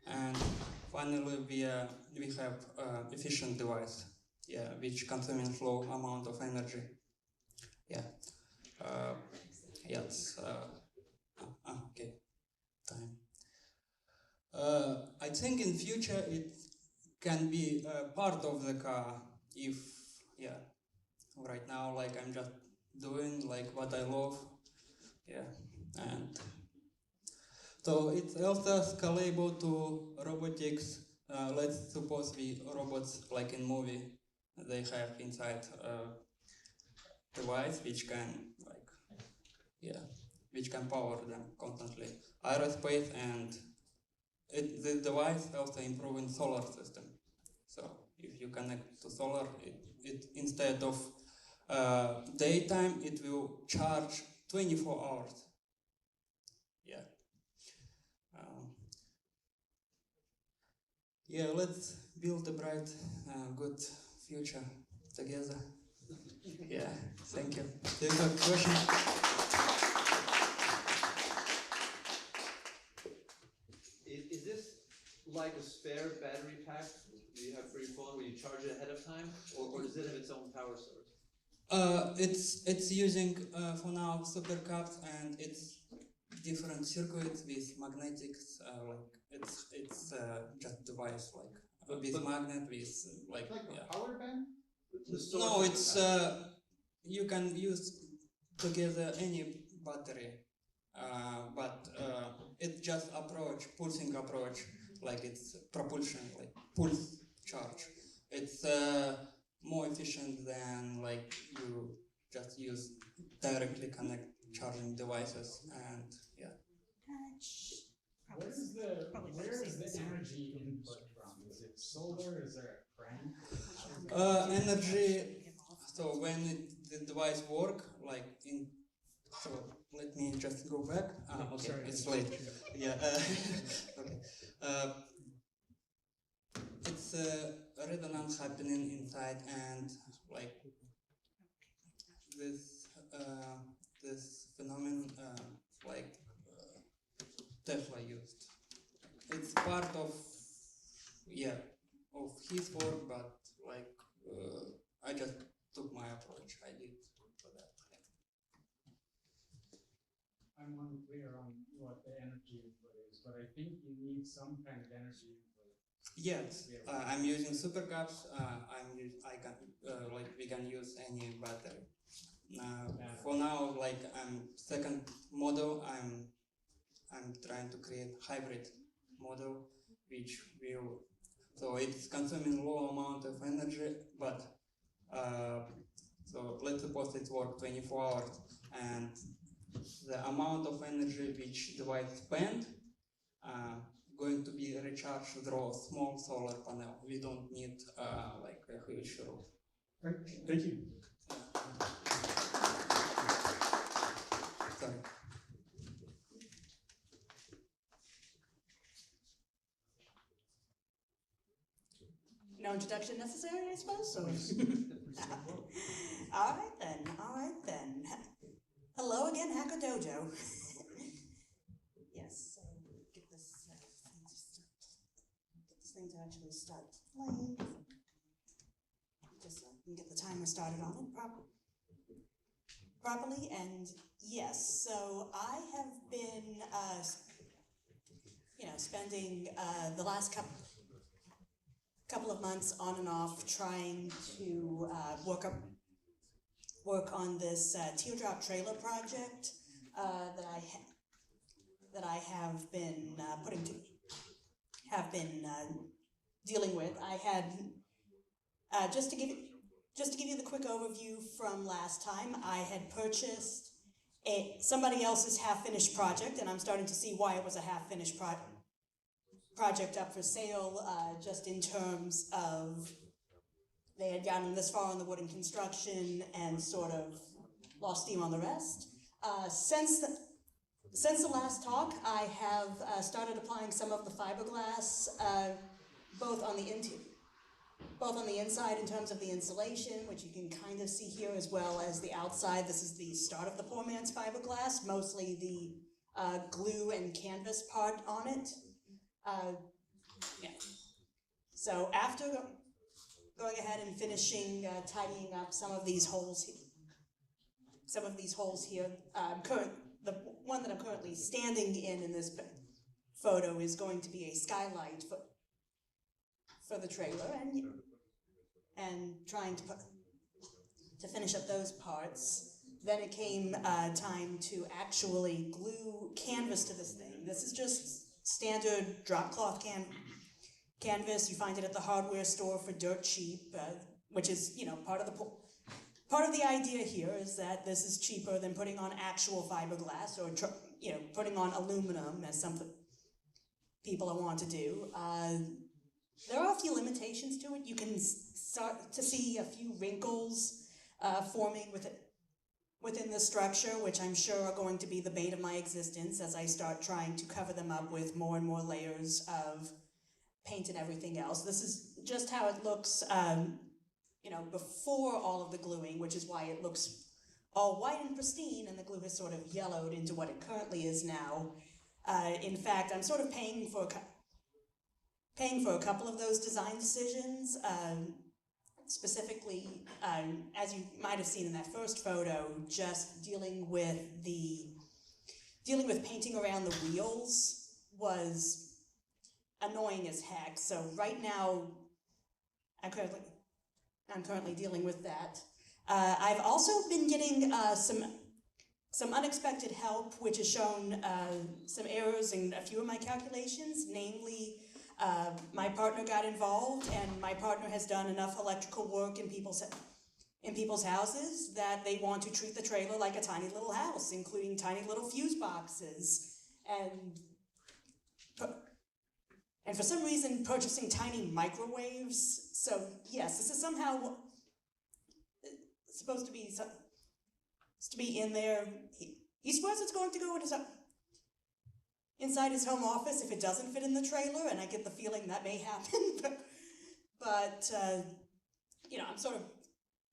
And finally, we have efficient device, which consuming low amount of energy. Yeah. Yes. Okay. Time. I think in future it can be part of the car if, right now, like I'm just doing like what I love. Yeah. And so it's also scalable to robotics. Let's suppose robots like in movie, they have inside device which can which can power them constantly. Aerospace and this device also improving solar system. So if you connect to solar, it instead of daytime, it will charge 24 hours. Yeah. Let's build a bright, good future together. Yeah, thank you. Do you have a question? Is this like a spare battery pack you have for your phone where you charge it ahead of time? Or is it of its power source? It's using for now supercaps, and it's different circuits with magnetics. Like it's just device like with magnet with like yeah. a power bank? No, it's you can use together any battery, but it's just pulsing approach, like it's propulsion, like pulse charge. It's more efficient than like you just use directly connect charging devices, and yeah. Where is the energy input from? Is it solar? Is there a crank? Energy. So when the device work, like in. So let me just go back. Okay, sorry, it's late. Yeah. Okay. It's a resonance happening inside, and like this phenomenon, like Tesla used. It's part of of his work, but like I just took my approach. I did for that. I'm unclear on what the energy input is, but I think you need some kind of energy input. Yes, I'm using supercaps. We can use any battery. For now, like second model, I'm trying to create hybrid model, which will, so it's consuming low amount of energy, but so let's suppose it works 24 hours, and the amount of energy which device spend going to be recharged through a small solar panel. We don't need like a huge roof. Right. Thank you. Sorry. No introduction necessary, I suppose? So. All right then. Hello again, Hacker Dojo. Yes, so get this thing to actually start playing. Just so we can get the timer started on it properly. And yes, so I have been, spending the last couple of months on and off trying to work on this teardrop trailer project that I have been dealing with. I had just to give you the quick overview from last time, I had purchased somebody else's half-finished project, and I'm starting to see why it was a half-finished project up for sale, just in terms of they had gotten this far on the wooden construction and sort of lost steam on the rest. Since the last talk, I have started applying some of the fiberglass, both on the inside in terms of the insulation, which you can kind of see here, as well as the outside. This is the start of the poor man's fiberglass, mostly the glue and canvas part on it. Yeah. So after going ahead and finishing tidying up some of these holes here, the one that I'm currently standing in this photo is going to be a skylight for the trailer, and trying to finish up those parts. Then it came time to actually glue canvas to this thing. This is just standard drop cloth canvas. You find it at the hardware store for dirt cheap, which is, part of the idea here is that this is cheaper than putting on actual fiberglass or putting on aluminum, as some people want to do. There are a few limitations to it. You can start to see a few wrinkles forming within the structure, which I'm sure are going to be the bane of my existence as I start trying to cover them up with more and more layers of paint and everything else. This is just how it looks, before all of the gluing, which is why it looks all white and pristine, and the glue has sort of yellowed into what it currently is now. In fact, I'm sort of paying for a couple of those design decisions. specifically, as you might have seen in that first photo, just dealing with painting around the wheels was annoying as heck. So right now, I'm currently dealing with that. I've also been getting some unexpected help, which has shown some errors in a few of my calculations. Namely, my partner got involved, and my partner has done enough electrical work in people's houses that they want to treat the trailer like a tiny little house, including tiny little fuse boxes and for some reason purchasing tiny microwaves. So yes, this is somehow supposed to be in there. He swears it's going to go inside his home office if it doesn't fit in the trailer, and I get the feeling that may happen. but I'm sort of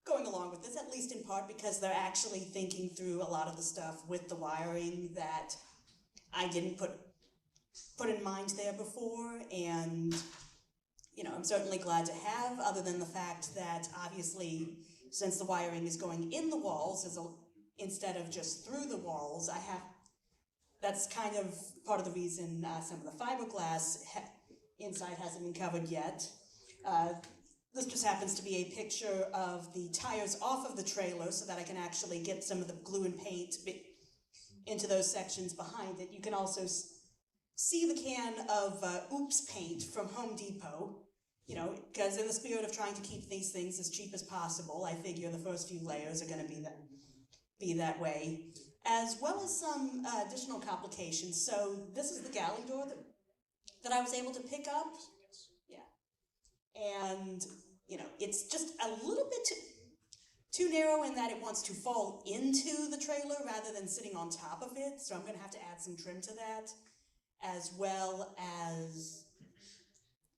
going along with this, at least in part because they're actually thinking through a lot of the stuff with the wiring that I didn't put in mind there before, and I'm certainly glad to have, other than the fact that obviously, since the wiring is going in the walls instead of just through the walls, that's kind of part of the reason some of the fiberglass inside hasn't been covered yet. This just happens to be a picture of the tires off of the trailer so that I can actually get some of the glue and paint into those sections behind it. You can also see the can of Oops paint from Home Depot, because in the spirit of trying to keep these things as cheap as possible, I figure the first few layers are going to be that way, as well as some additional complications. So this is the galley door that I was able to pick up. Yeah. And, it's just a little bit too narrow in that it wants to fall into the trailer rather than sitting on top of it. So I'm going to have to add some trim to that, as well as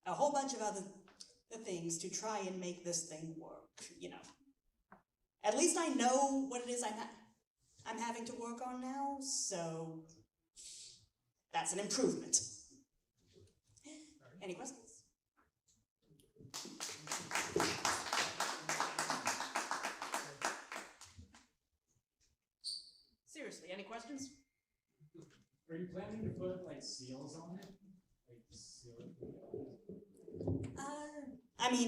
a whole bunch of other things to try and make this thing work, At least I know what it is I'm having to work on now, so that's an improvement. Any questions? Seriously, any questions? Are you planning to put like seals on it?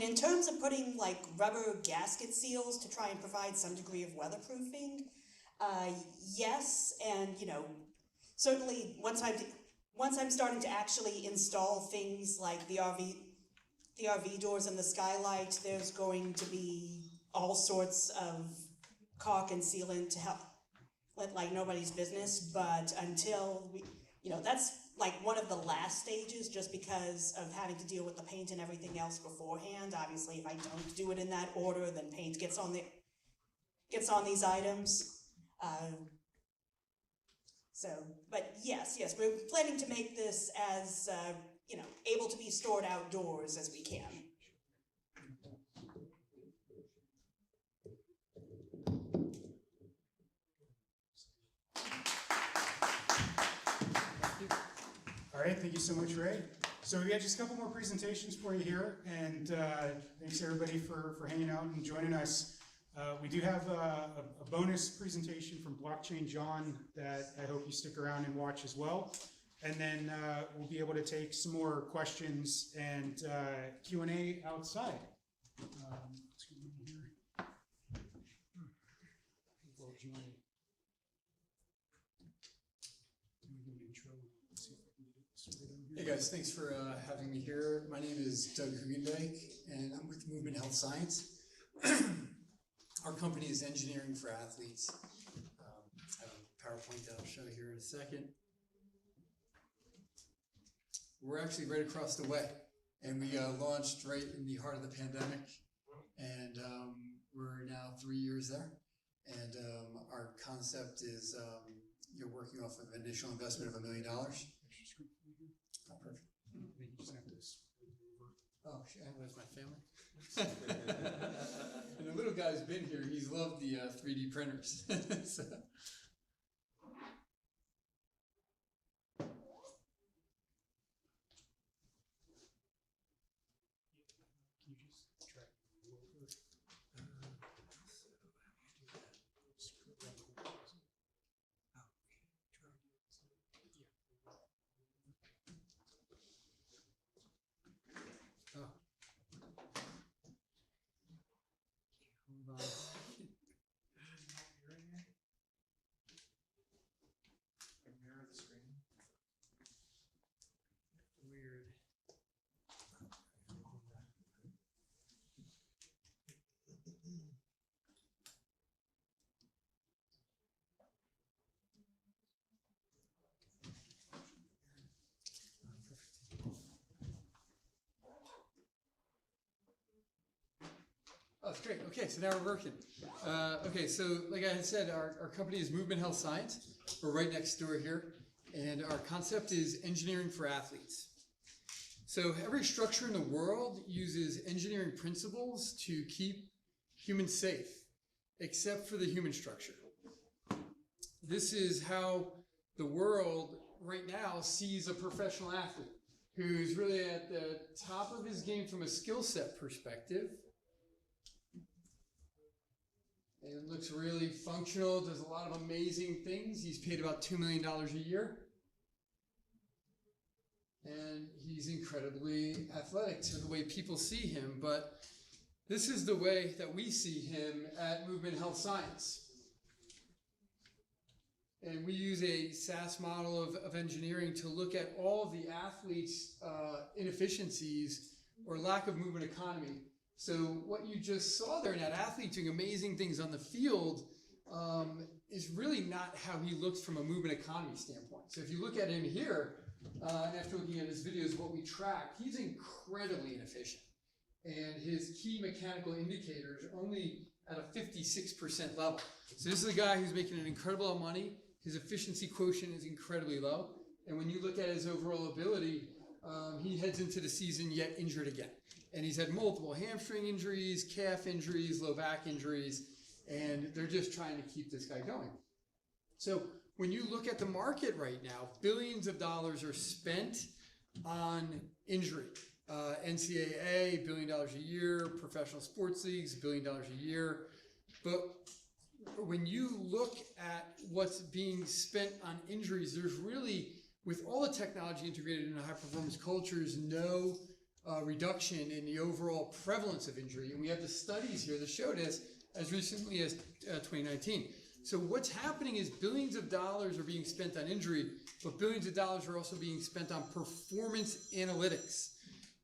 In terms of putting like rubber gasket seals to try and provide some degree of weatherproofing, yes, and certainly once I'm starting to actually install things like the RV doors and the skylight, there's going to be all sorts of caulk and sealant to help like nobody's business. But until we, that's like one of the last stages, just because of having to deal with the paint and everything else beforehand. Obviously, if I don't do it in that order, then paint gets on these items. But yes, we're planning to make this as able to be stored outdoors as we can. All right, thank you so much, Ray. So we got just a couple more presentations for you here, and thanks everybody for hanging out and joining us. We do have a bonus presentation from Blockchain John that I hope you stick around and watch as well. And then we'll be able to take some more questions and Q&A outside. Let's go in here. Well, do you want to do an intro? Let's see if I can get it straight on here. Hey guys, thanks for having me here. My name is Doug Hugendijk, and I'm with Movement Health Science. Our company is Engineering for Athletes. I have a PowerPoint that I'll show here in a second. We're actually right across the way, and we launched right in the heart of the pandemic, and we're now 3 years there. And our concept is you're working off of an initial investment of $1 million. Oh, perfect. Oh, shit, where's my family? And the little guy's been here. He's loved the 3D printers. So. that's great. Okay, so now we're working. Okay, so like I had said, our company is Movement Health Science. We're right next door here. And our concept is engineering for athletes. So every structure in the world uses engineering principles to keep humans safe, except for the human structure. This is how the world right now sees a professional athlete who's really at the top of his game from a skill set perspective. And looks really functional, does a lot of amazing things. He's paid about $2 million a year. And he's incredibly athletic to the way people see him. But this is the way that we see him at Movement Health Science. And we use a SaaS model of engineering to look at all of the athletes' inefficiencies or lack of movement economy. So what you just saw there, in that athlete doing amazing things on the field, is really not how he looks from a movement economy standpoint. So if you look at him here, and after looking at his videos, what we track, he's incredibly inefficient. And his key mechanical indicators are only at a 56% level. So this is a guy who's making an incredible amount of money. His efficiency quotient is incredibly low. And when you look at his overall ability, he heads into the season yet injured again. And he's had multiple hamstring injuries, calf injuries, low back injuries, and they're just trying to keep this guy going. So when you look at the market right now, billions of dollars are spent on injury. NCAA, $1 billion a year, professional sports leagues, $1 billion a year. But when you look at what's being spent on injuries, there's really, with all the technology integrated into high-performance cultures, no reduction in the overall prevalence of injury. And we have the studies here that show this as recently as 2019. So what's happening is billions of dollars are being spent on injury, but billions of dollars are also being spent on performance analytics.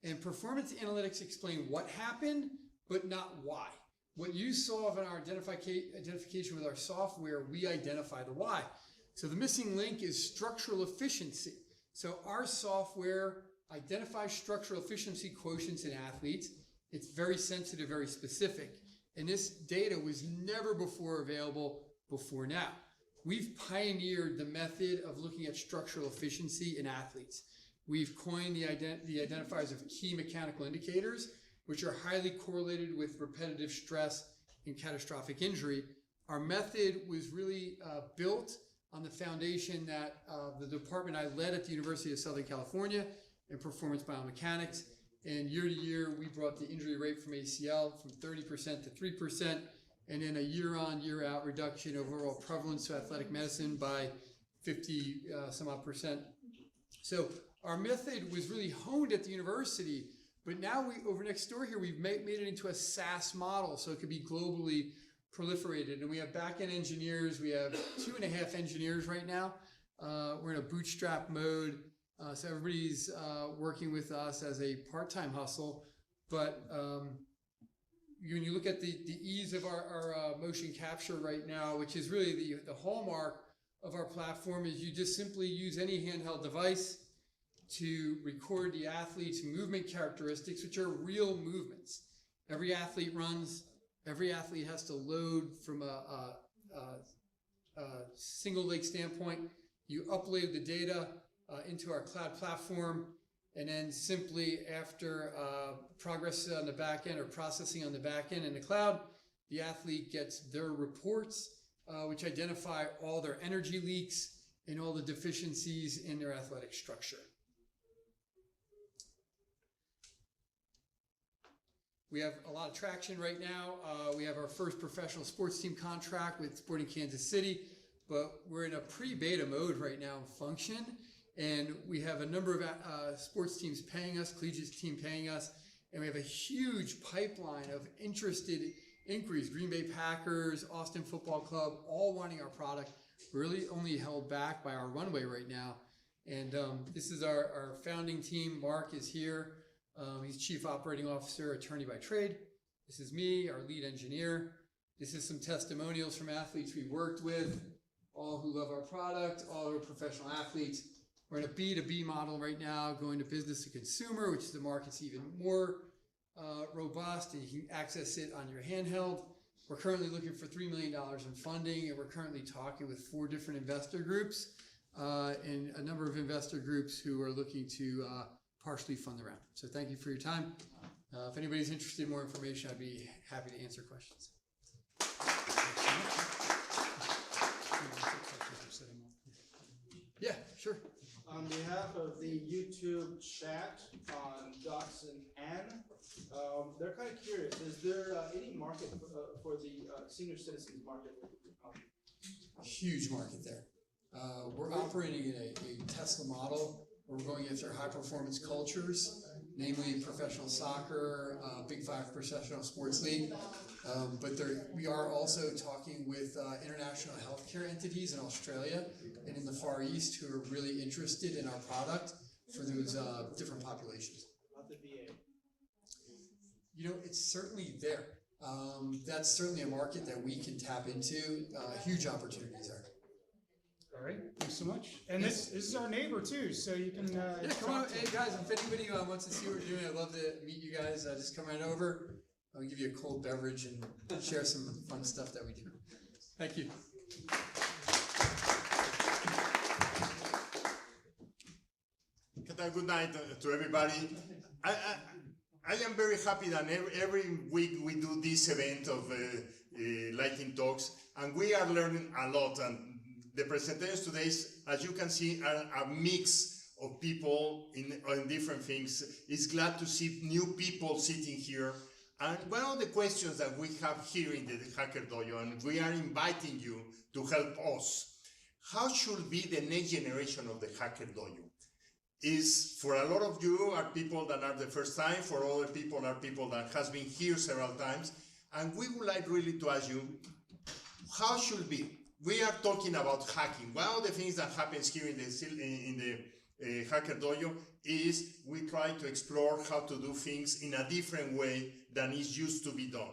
And performance analytics explain what happened, but not why. What you saw of our identification with our software, we identify the why. So the missing link is structural efficiency. So our software identifies structural efficiency quotients in athletes. It's very sensitive, very specific. And this data was never before available before now. We've pioneered the method of looking at structural efficiency in athletes. We've coined the identifiers of key mechanical indicators, which are highly correlated with repetitive stress and catastrophic injury. Our method was really built on the foundation that the department I led at the University of Southern California in performance biomechanics. And year to year, we brought the injury rate from ACL from 30% to 3%, and then a year on, year out reduction overall prevalence to athletic medicine by 50 some odd percent. So our method was really honed at the university, but now over next door here, we've made it into a SaaS model so it could be globally proliferated. And we have back-end engineers. We have 2.5 engineers right now. We're in a bootstrap mode. So everybody's working with us as a part-time hustle. But when you look at the ease of our motion capture right now, which is really the hallmark of our platform, is you just simply use any handheld device to record the athlete's movement characteristics, which are real movements. Every athlete runs. Every athlete has to load from a single leg standpoint. You upload the data into our cloud platform, and then simply after progress on the back end or processing on the back end in the cloud, the athlete gets their reports, which identify all their energy leaks and all the deficiencies in their athletic structure. We have a lot of traction right now. We have our first professional sports team contract with Sporting Kansas City, but we're in a pre-beta mode right now in function. And we have a number of sports teams paying us, collegiate team paying us, and we have a huge pipeline of interested inquiries. Green Bay Packers, Austin Football Club, all wanting our product. We're really only held back by our runway right now. And this is our founding team. Mark is here. He's Chief Operating Officer, attorney by trade. This is me, our lead engineer. This is some testimonials from athletes we worked with, all who love our product, all are professional athletes. We're in a B2B model right now, going to business to consumer, which is the market's even more robust, and you can access it on your handheld. We're currently looking for $3 million in funding, and we're currently talking with 4 different investor groups and a number of investor groups who are looking to partially fund the round. So thank you for your time. If anybody's interested in more information, I'd be happy to answer questions. Yeah, sure. On behalf of the YouTube chat on Docs and Ann, they're kind of curious, is there any market for the senior citizens market? Huge market there. We're operating in a Tesla model. We're going after high performance cultures, namely professional soccer, Big 5 professional sports league. But we are also talking with international healthcare entities in Australia and in the Far East who are really interested in our product for those different populations. About the VA? You know, it's certainly there. That's certainly a market that we can tap into. Huge opportunities there. All right, thanks so much. And this is our neighbor too, so you can. Yeah, come on, hey guys, if anybody wants to see what we're doing, I'd love to meet you guys. Just come right over. I'll give you a cold beverage and share some fun stuff that we do. Thank you. Good night to everybody. I am very happy that every week we do this event of Lighting Talks, and we are learning a lot. And the presentations today, as you can see, are a mix of people in different things. It's glad to see new people sitting here. And one of the questions that we have here in the Hacker Dojo, and we are inviting you to help us, how should be the next generation of the Hacker Dojo? Is for a lot of you are people that are the first time, for other people are people that has been here several times, and we would like really to ask you, how should be? We are talking about hacking. One of the things that happens here in the Hacker Dojo is we try to explore how to do things in a different way than is used to be done.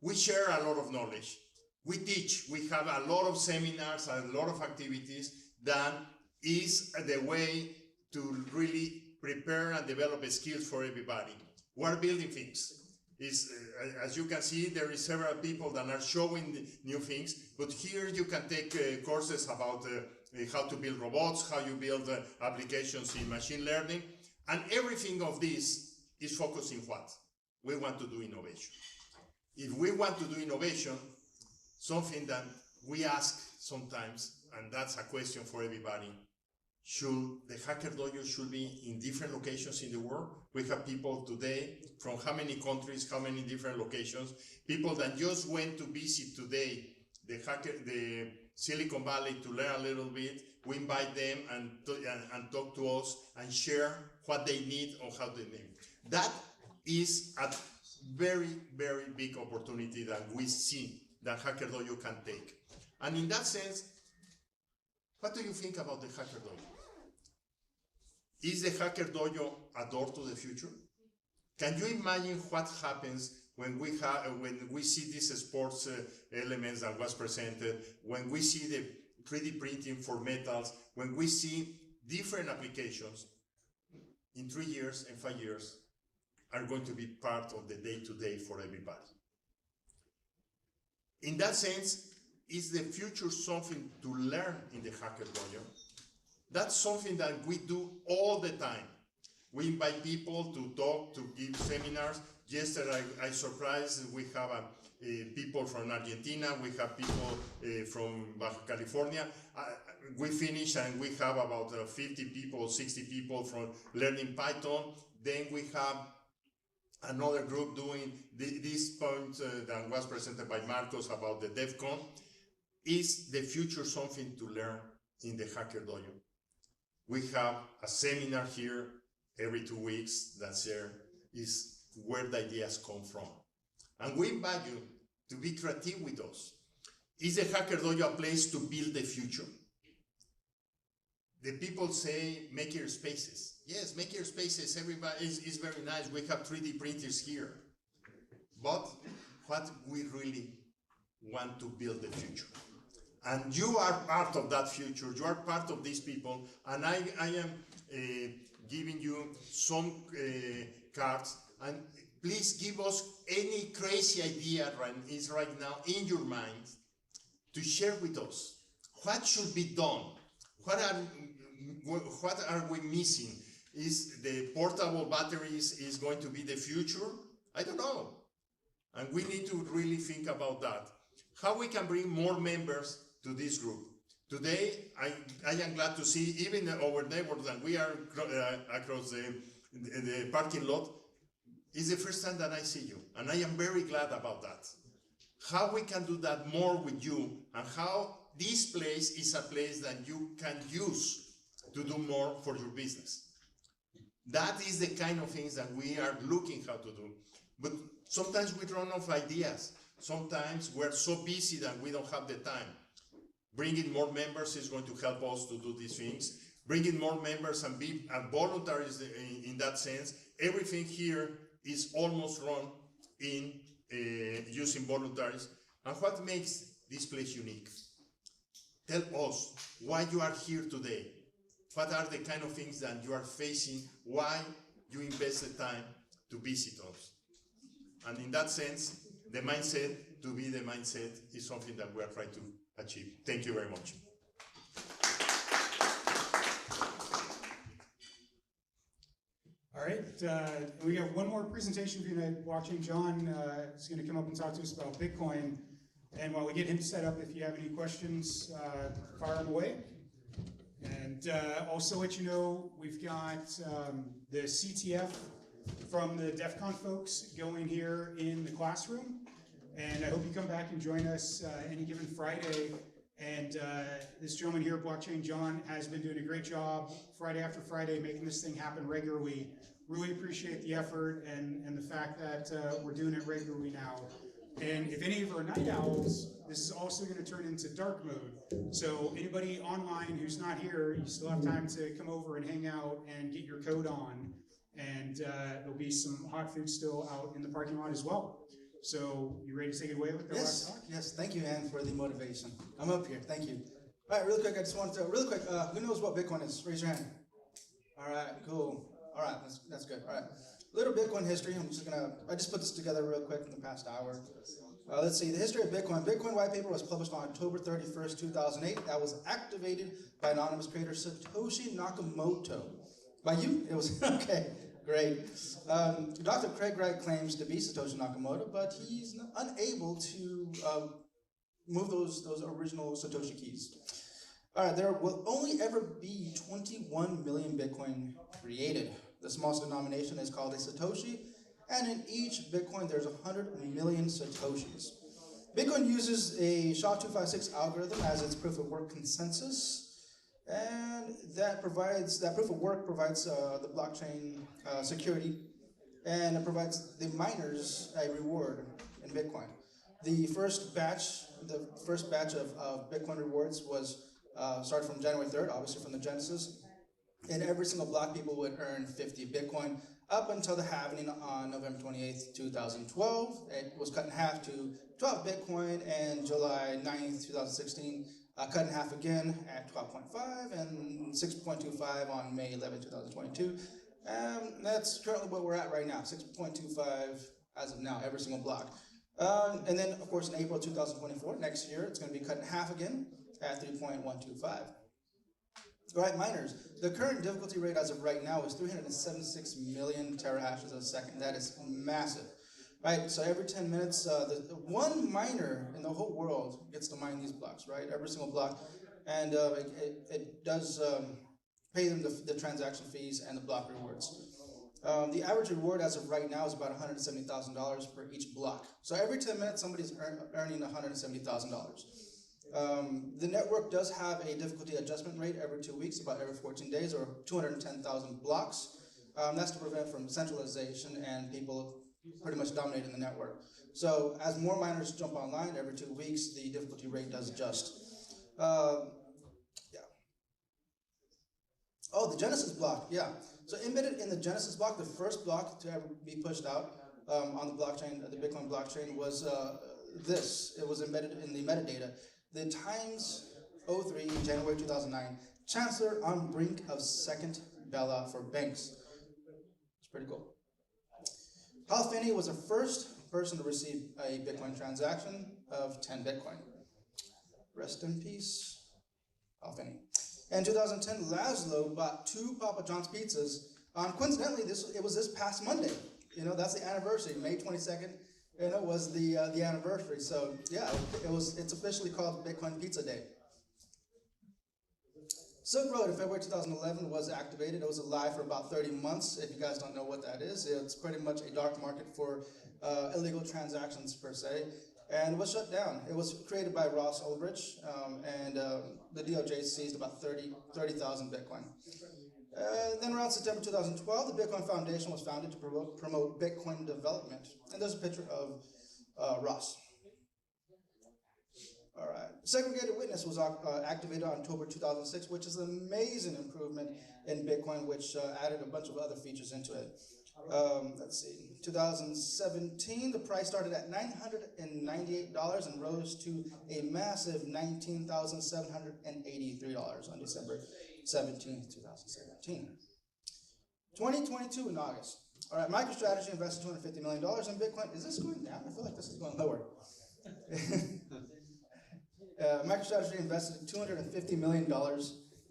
We share a lot of knowledge. We teach. We have a lot of seminars, a lot of activities that is the way to really prepare and develop skills for everybody. We're building things. As you can see, there is several people that are showing new things, but here you can take courses about how to build robots, how you build applications in machine learning, and everything of this is focusing what? We want to do innovation. If we want to do innovation, something that we ask sometimes, and that's a question for everybody, should the Hacker Dojo should be in different locations in the world? We have people today from how many countries, how many different locations, people that just went to visit today the Silicon Valley to learn a little bit. We invite them and talk to us and share what they need or how they need. That is a very, very big opportunity that we see that Hacker Dojo can take. And in that sense, what do you think about the Hacker Dojo? Is the Hacker Dojo a door to the future? Can you imagine what happens when we see these sports elements that was presented, when we see the 3D printing for metals, when we see different applications in 3 years and 5 years are going to be part of the day-to-day for everybody. In that sense, is the future something to learn in the Hacker Dojo? That's something that we do all the time. We invite people to talk, to give seminars. Yesterday, I surprised, we have people from Argentina, we have people from Baja California. We finish and we have about 50 people, 60 people from learning Python. Then we have another group doing this point that was presented by Marcos about the DEF CON. Is the future something to learn in the Hacker Dojo? We have a seminar here every 2 weeks. That's there, is where the ideas come from. And we invite you to be creative with us. Is the Hacker Dojo a place to build the future? The people say maker spaces. Yes, maker spaces, everybody is very nice. We have 3D printers here. But what we really want to build the future. And you are part of that future. You are part of these people. And I am giving you some cards. And please give us any crazy idea right now in your mind to share with us. What should be done? What are we missing? Is the portable batteries is going to be the future? I don't know. And we need to really think about that. How we can bring more members to this group. Today, I am glad to see even our neighbors that we are across the parking lot. It's the first time that I see you, and I am very glad about that. How we can do that more with you, and how this place is a place that you can use to do more for your business. That is the kind of things that we are looking how to do. But sometimes we run out of ideas. Sometimes we're so busy that we don't have the time. Bringing more members is going to help us to do these things. Bringing more members and be voluntaries in that sense. Everything here is almost run in using voluntaries. And what makes this place unique? Tell us why you are here today. What are the kind of things that you are facing? Why you invest the time to visit us? And in that sense, the mindset to be the mindset is something that we are trying to achieve. Thank you very much. All right, we got one more presentation for you tonight. Blockchain John is going to come up and talk to us about Bitcoin. And while we get him set up, if you have any questions, fire them away. And also let you know, we've got the CTF from the DEF CON folks going here in the classroom. And I hope you come back and join us any given Friday. And this gentleman here, Blockchain John, has been doing a great job Friday after Friday, making this thing happen regularly. Really appreciate the effort and the fact that we're doing it regularly now. And if any of our night owls, this is also going to turn into dark mode. So anybody online who's not here, you still have time to come over and hang out and get your code on. And there'll be some hot food still out in the parking lot as well. So you ready to take it away with the last talk? Yes, thank you, Ann, for the motivation. I'm up here, thank you. All right, really quick, I just wanted to, who knows what Bitcoin is? Raise your hand. All right, cool. All right, that's good, all right. Little Bitcoin history, I just put this together real quick in the past hour. Let's see, the history of Bitcoin. Bitcoin white paper was published on October 31st, 2008. That was activated by anonymous creator Satoshi Nakamoto. By you? It was, okay, great. Dr. Craig Wright claims to be Satoshi Nakamoto, but he's unable to move those original Satoshi keys. All right, there will only ever be 21 million Bitcoin created. The smallest denomination is called a Satoshi, and in each Bitcoin there's 100 million Satoshis. Bitcoin uses a SHA-256 algorithm as its proof of work consensus, and that proof of work provides the blockchain security, and it provides the miners a reward in Bitcoin. The first batch of Bitcoin rewards was started from January 3rd, obviously from the Genesis. And every single block people would earn 50 Bitcoin up until the halving on November 28th, 2012. It was cut in half to 12 Bitcoin, and July 9th, 2016, cut in half again at 12.5 and 6.25 on May 11, 2022. That's currently what we're at right now, 6.25 as of now, every single block. And then, of course, in April 2024, next year, it's going to be cut in half again at 3.125. All right, miners. The current difficulty rate as of right now is 376 million terahashes a second. That is massive. Right, so every 10 minutes, one miner in the whole world gets to mine these blocks, right? Every single block. And it does pay them the transaction fees and the block rewards. The average reward as of right now is about $170,000 per each block. So every 10 minutes, somebody's earning $170,000. The network does have a difficulty adjustment rate every 2 weeks, about every 14 days, or 210,000 blocks. That's to prevent from centralization and people pretty much dominating the network. So as more miners jump online every 2 weeks, the difficulty rate does adjust. Yeah. Oh, the Genesis block, yeah. So embedded in the Genesis block, the first block to ever be pushed out on the blockchain, the Bitcoin blockchain, was this. It was embedded in the metadata. The Times 03, January 2009, Chancellor on brink of second bailout for banks. It's pretty cool. Hal Finney was the first person to receive a Bitcoin transaction of 10 Bitcoin. Rest in peace, Hal Finney. In 2010, Laszlo bought 2 Papa John's pizzas. Coincidentally, it was this past Monday. You know, that's the anniversary, May 22nd. And it was the anniversary. So yeah, it's officially called Bitcoin Pizza Day. Silk Road in February 2011 was activated. It was alive for about 30 months. If you guys don't know what that is, it's pretty much a dark market for illegal transactions per se, and it was shut down. It was created by Ross Ulbricht, and the DOJ seized about 30,000 Bitcoin. Then around September 2012, the Bitcoin Foundation was founded to promote Bitcoin development. And there's a picture of Ross. All right. Segregated Witness was activated on October 2006, which is an amazing improvement in Bitcoin, which added a bunch of other features into it. Let's see. 2017, the price started at $998 and rose to a massive $19,783 on December 17th, 2017. 2022 in August. All right, MicroStrategy invested $250 million in Bitcoin. Is this going down? I feel like this is going lower. MicroStrategy invested $250 million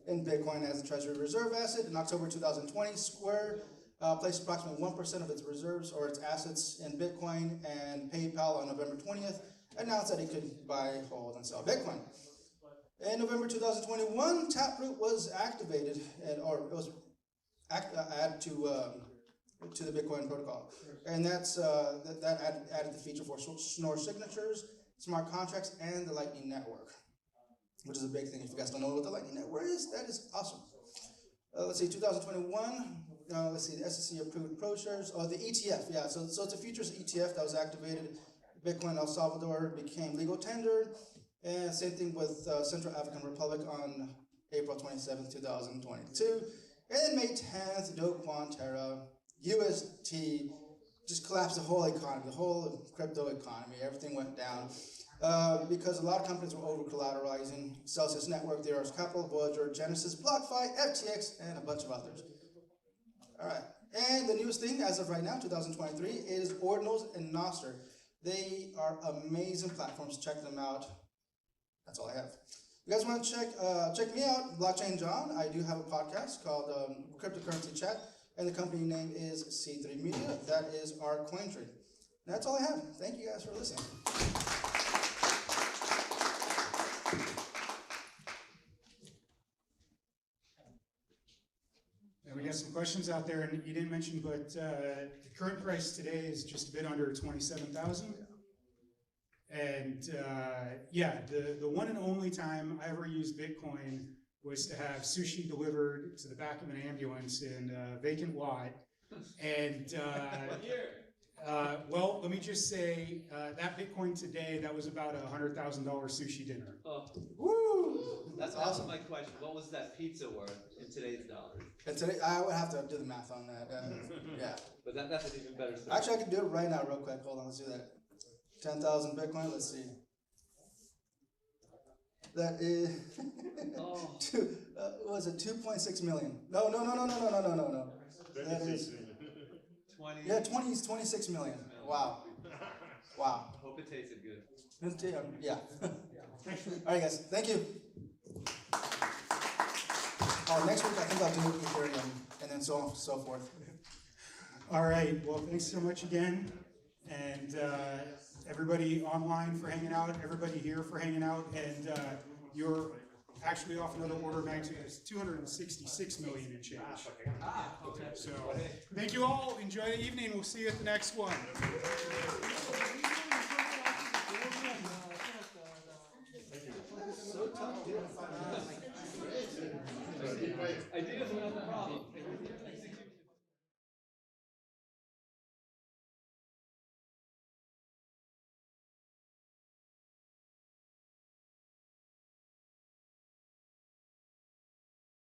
in Bitcoin as a treasury reserve asset. In October 2020, Square placed approximately 1% of its reserves or its assets in Bitcoin, and PayPal on November 20th announced that it could buy, hold, and sell Bitcoin. In November 2021, Taproot was activated, or it was added to the Bitcoin protocol, and that added the feature for Schnorr signatures, smart contracts, and the Lightning Network, which is a big thing. If you guys don't know what the Lightning Network is, that is awesome. Let's see, 2021. Let's see, the SEC approved ProShares, the ETF. Yeah, so it's a futures ETF that was activated. Bitcoin El Salvador became legal tender, and same thing with Central African Republic on April 27th, 2022. And then May 10th, Do Kwon Terra, UST, just collapsed the whole economy, the whole crypto economy. Everything went down because a lot of companies were over collateralizing. Celsius Network, Theros Capital, Voyager, Genesis, BlockFi, FTX, and a bunch of others. All right, and the newest thing as of right now, 2023, is Ordinals and Nostr. They are amazing platforms. Check them out. That's all I have. You guys want to check me out, Blockchain John. I do have a podcast called Cryptocurrency Chat, and the company name is C3 Media. That is our coin trade. And that's all I have. Thank you guys for listening. And we got some questions out there, and you didn't mention, but the current price today is just a bit under 27,000. And yeah, the one and only time I ever used Bitcoin was to have sushi delivered to the back of an ambulance in vacant lot. And What year? well, let me just say that Bitcoin today, that was about a $100,000 sushi dinner. Oh. Woo! That's awesome. My question. What was that pizza worth in today's dollars? And today, I would have to do the math on that. Yeah. But that's an even better story. Actually, I can do it right now real quick. Hold on, let's do that. 10,000 Bitcoin, let's see. That is, was it 2.6 million? No. That is, 20. yeah, 26 million. Wow. Wow. I hope it tasted good. Yeah. All right, guys, thank you. Next week, I think I'll do Ethereum, and then so on and so forth. All right, well, thanks so much again. And everybody online for hanging out, everybody here for hanging out, and you're actually off another order of magnitude. It's 266 million in change. So thank you all. Enjoy the evening. We'll see you at the next one. So tough, dude. Ideas were not the problem.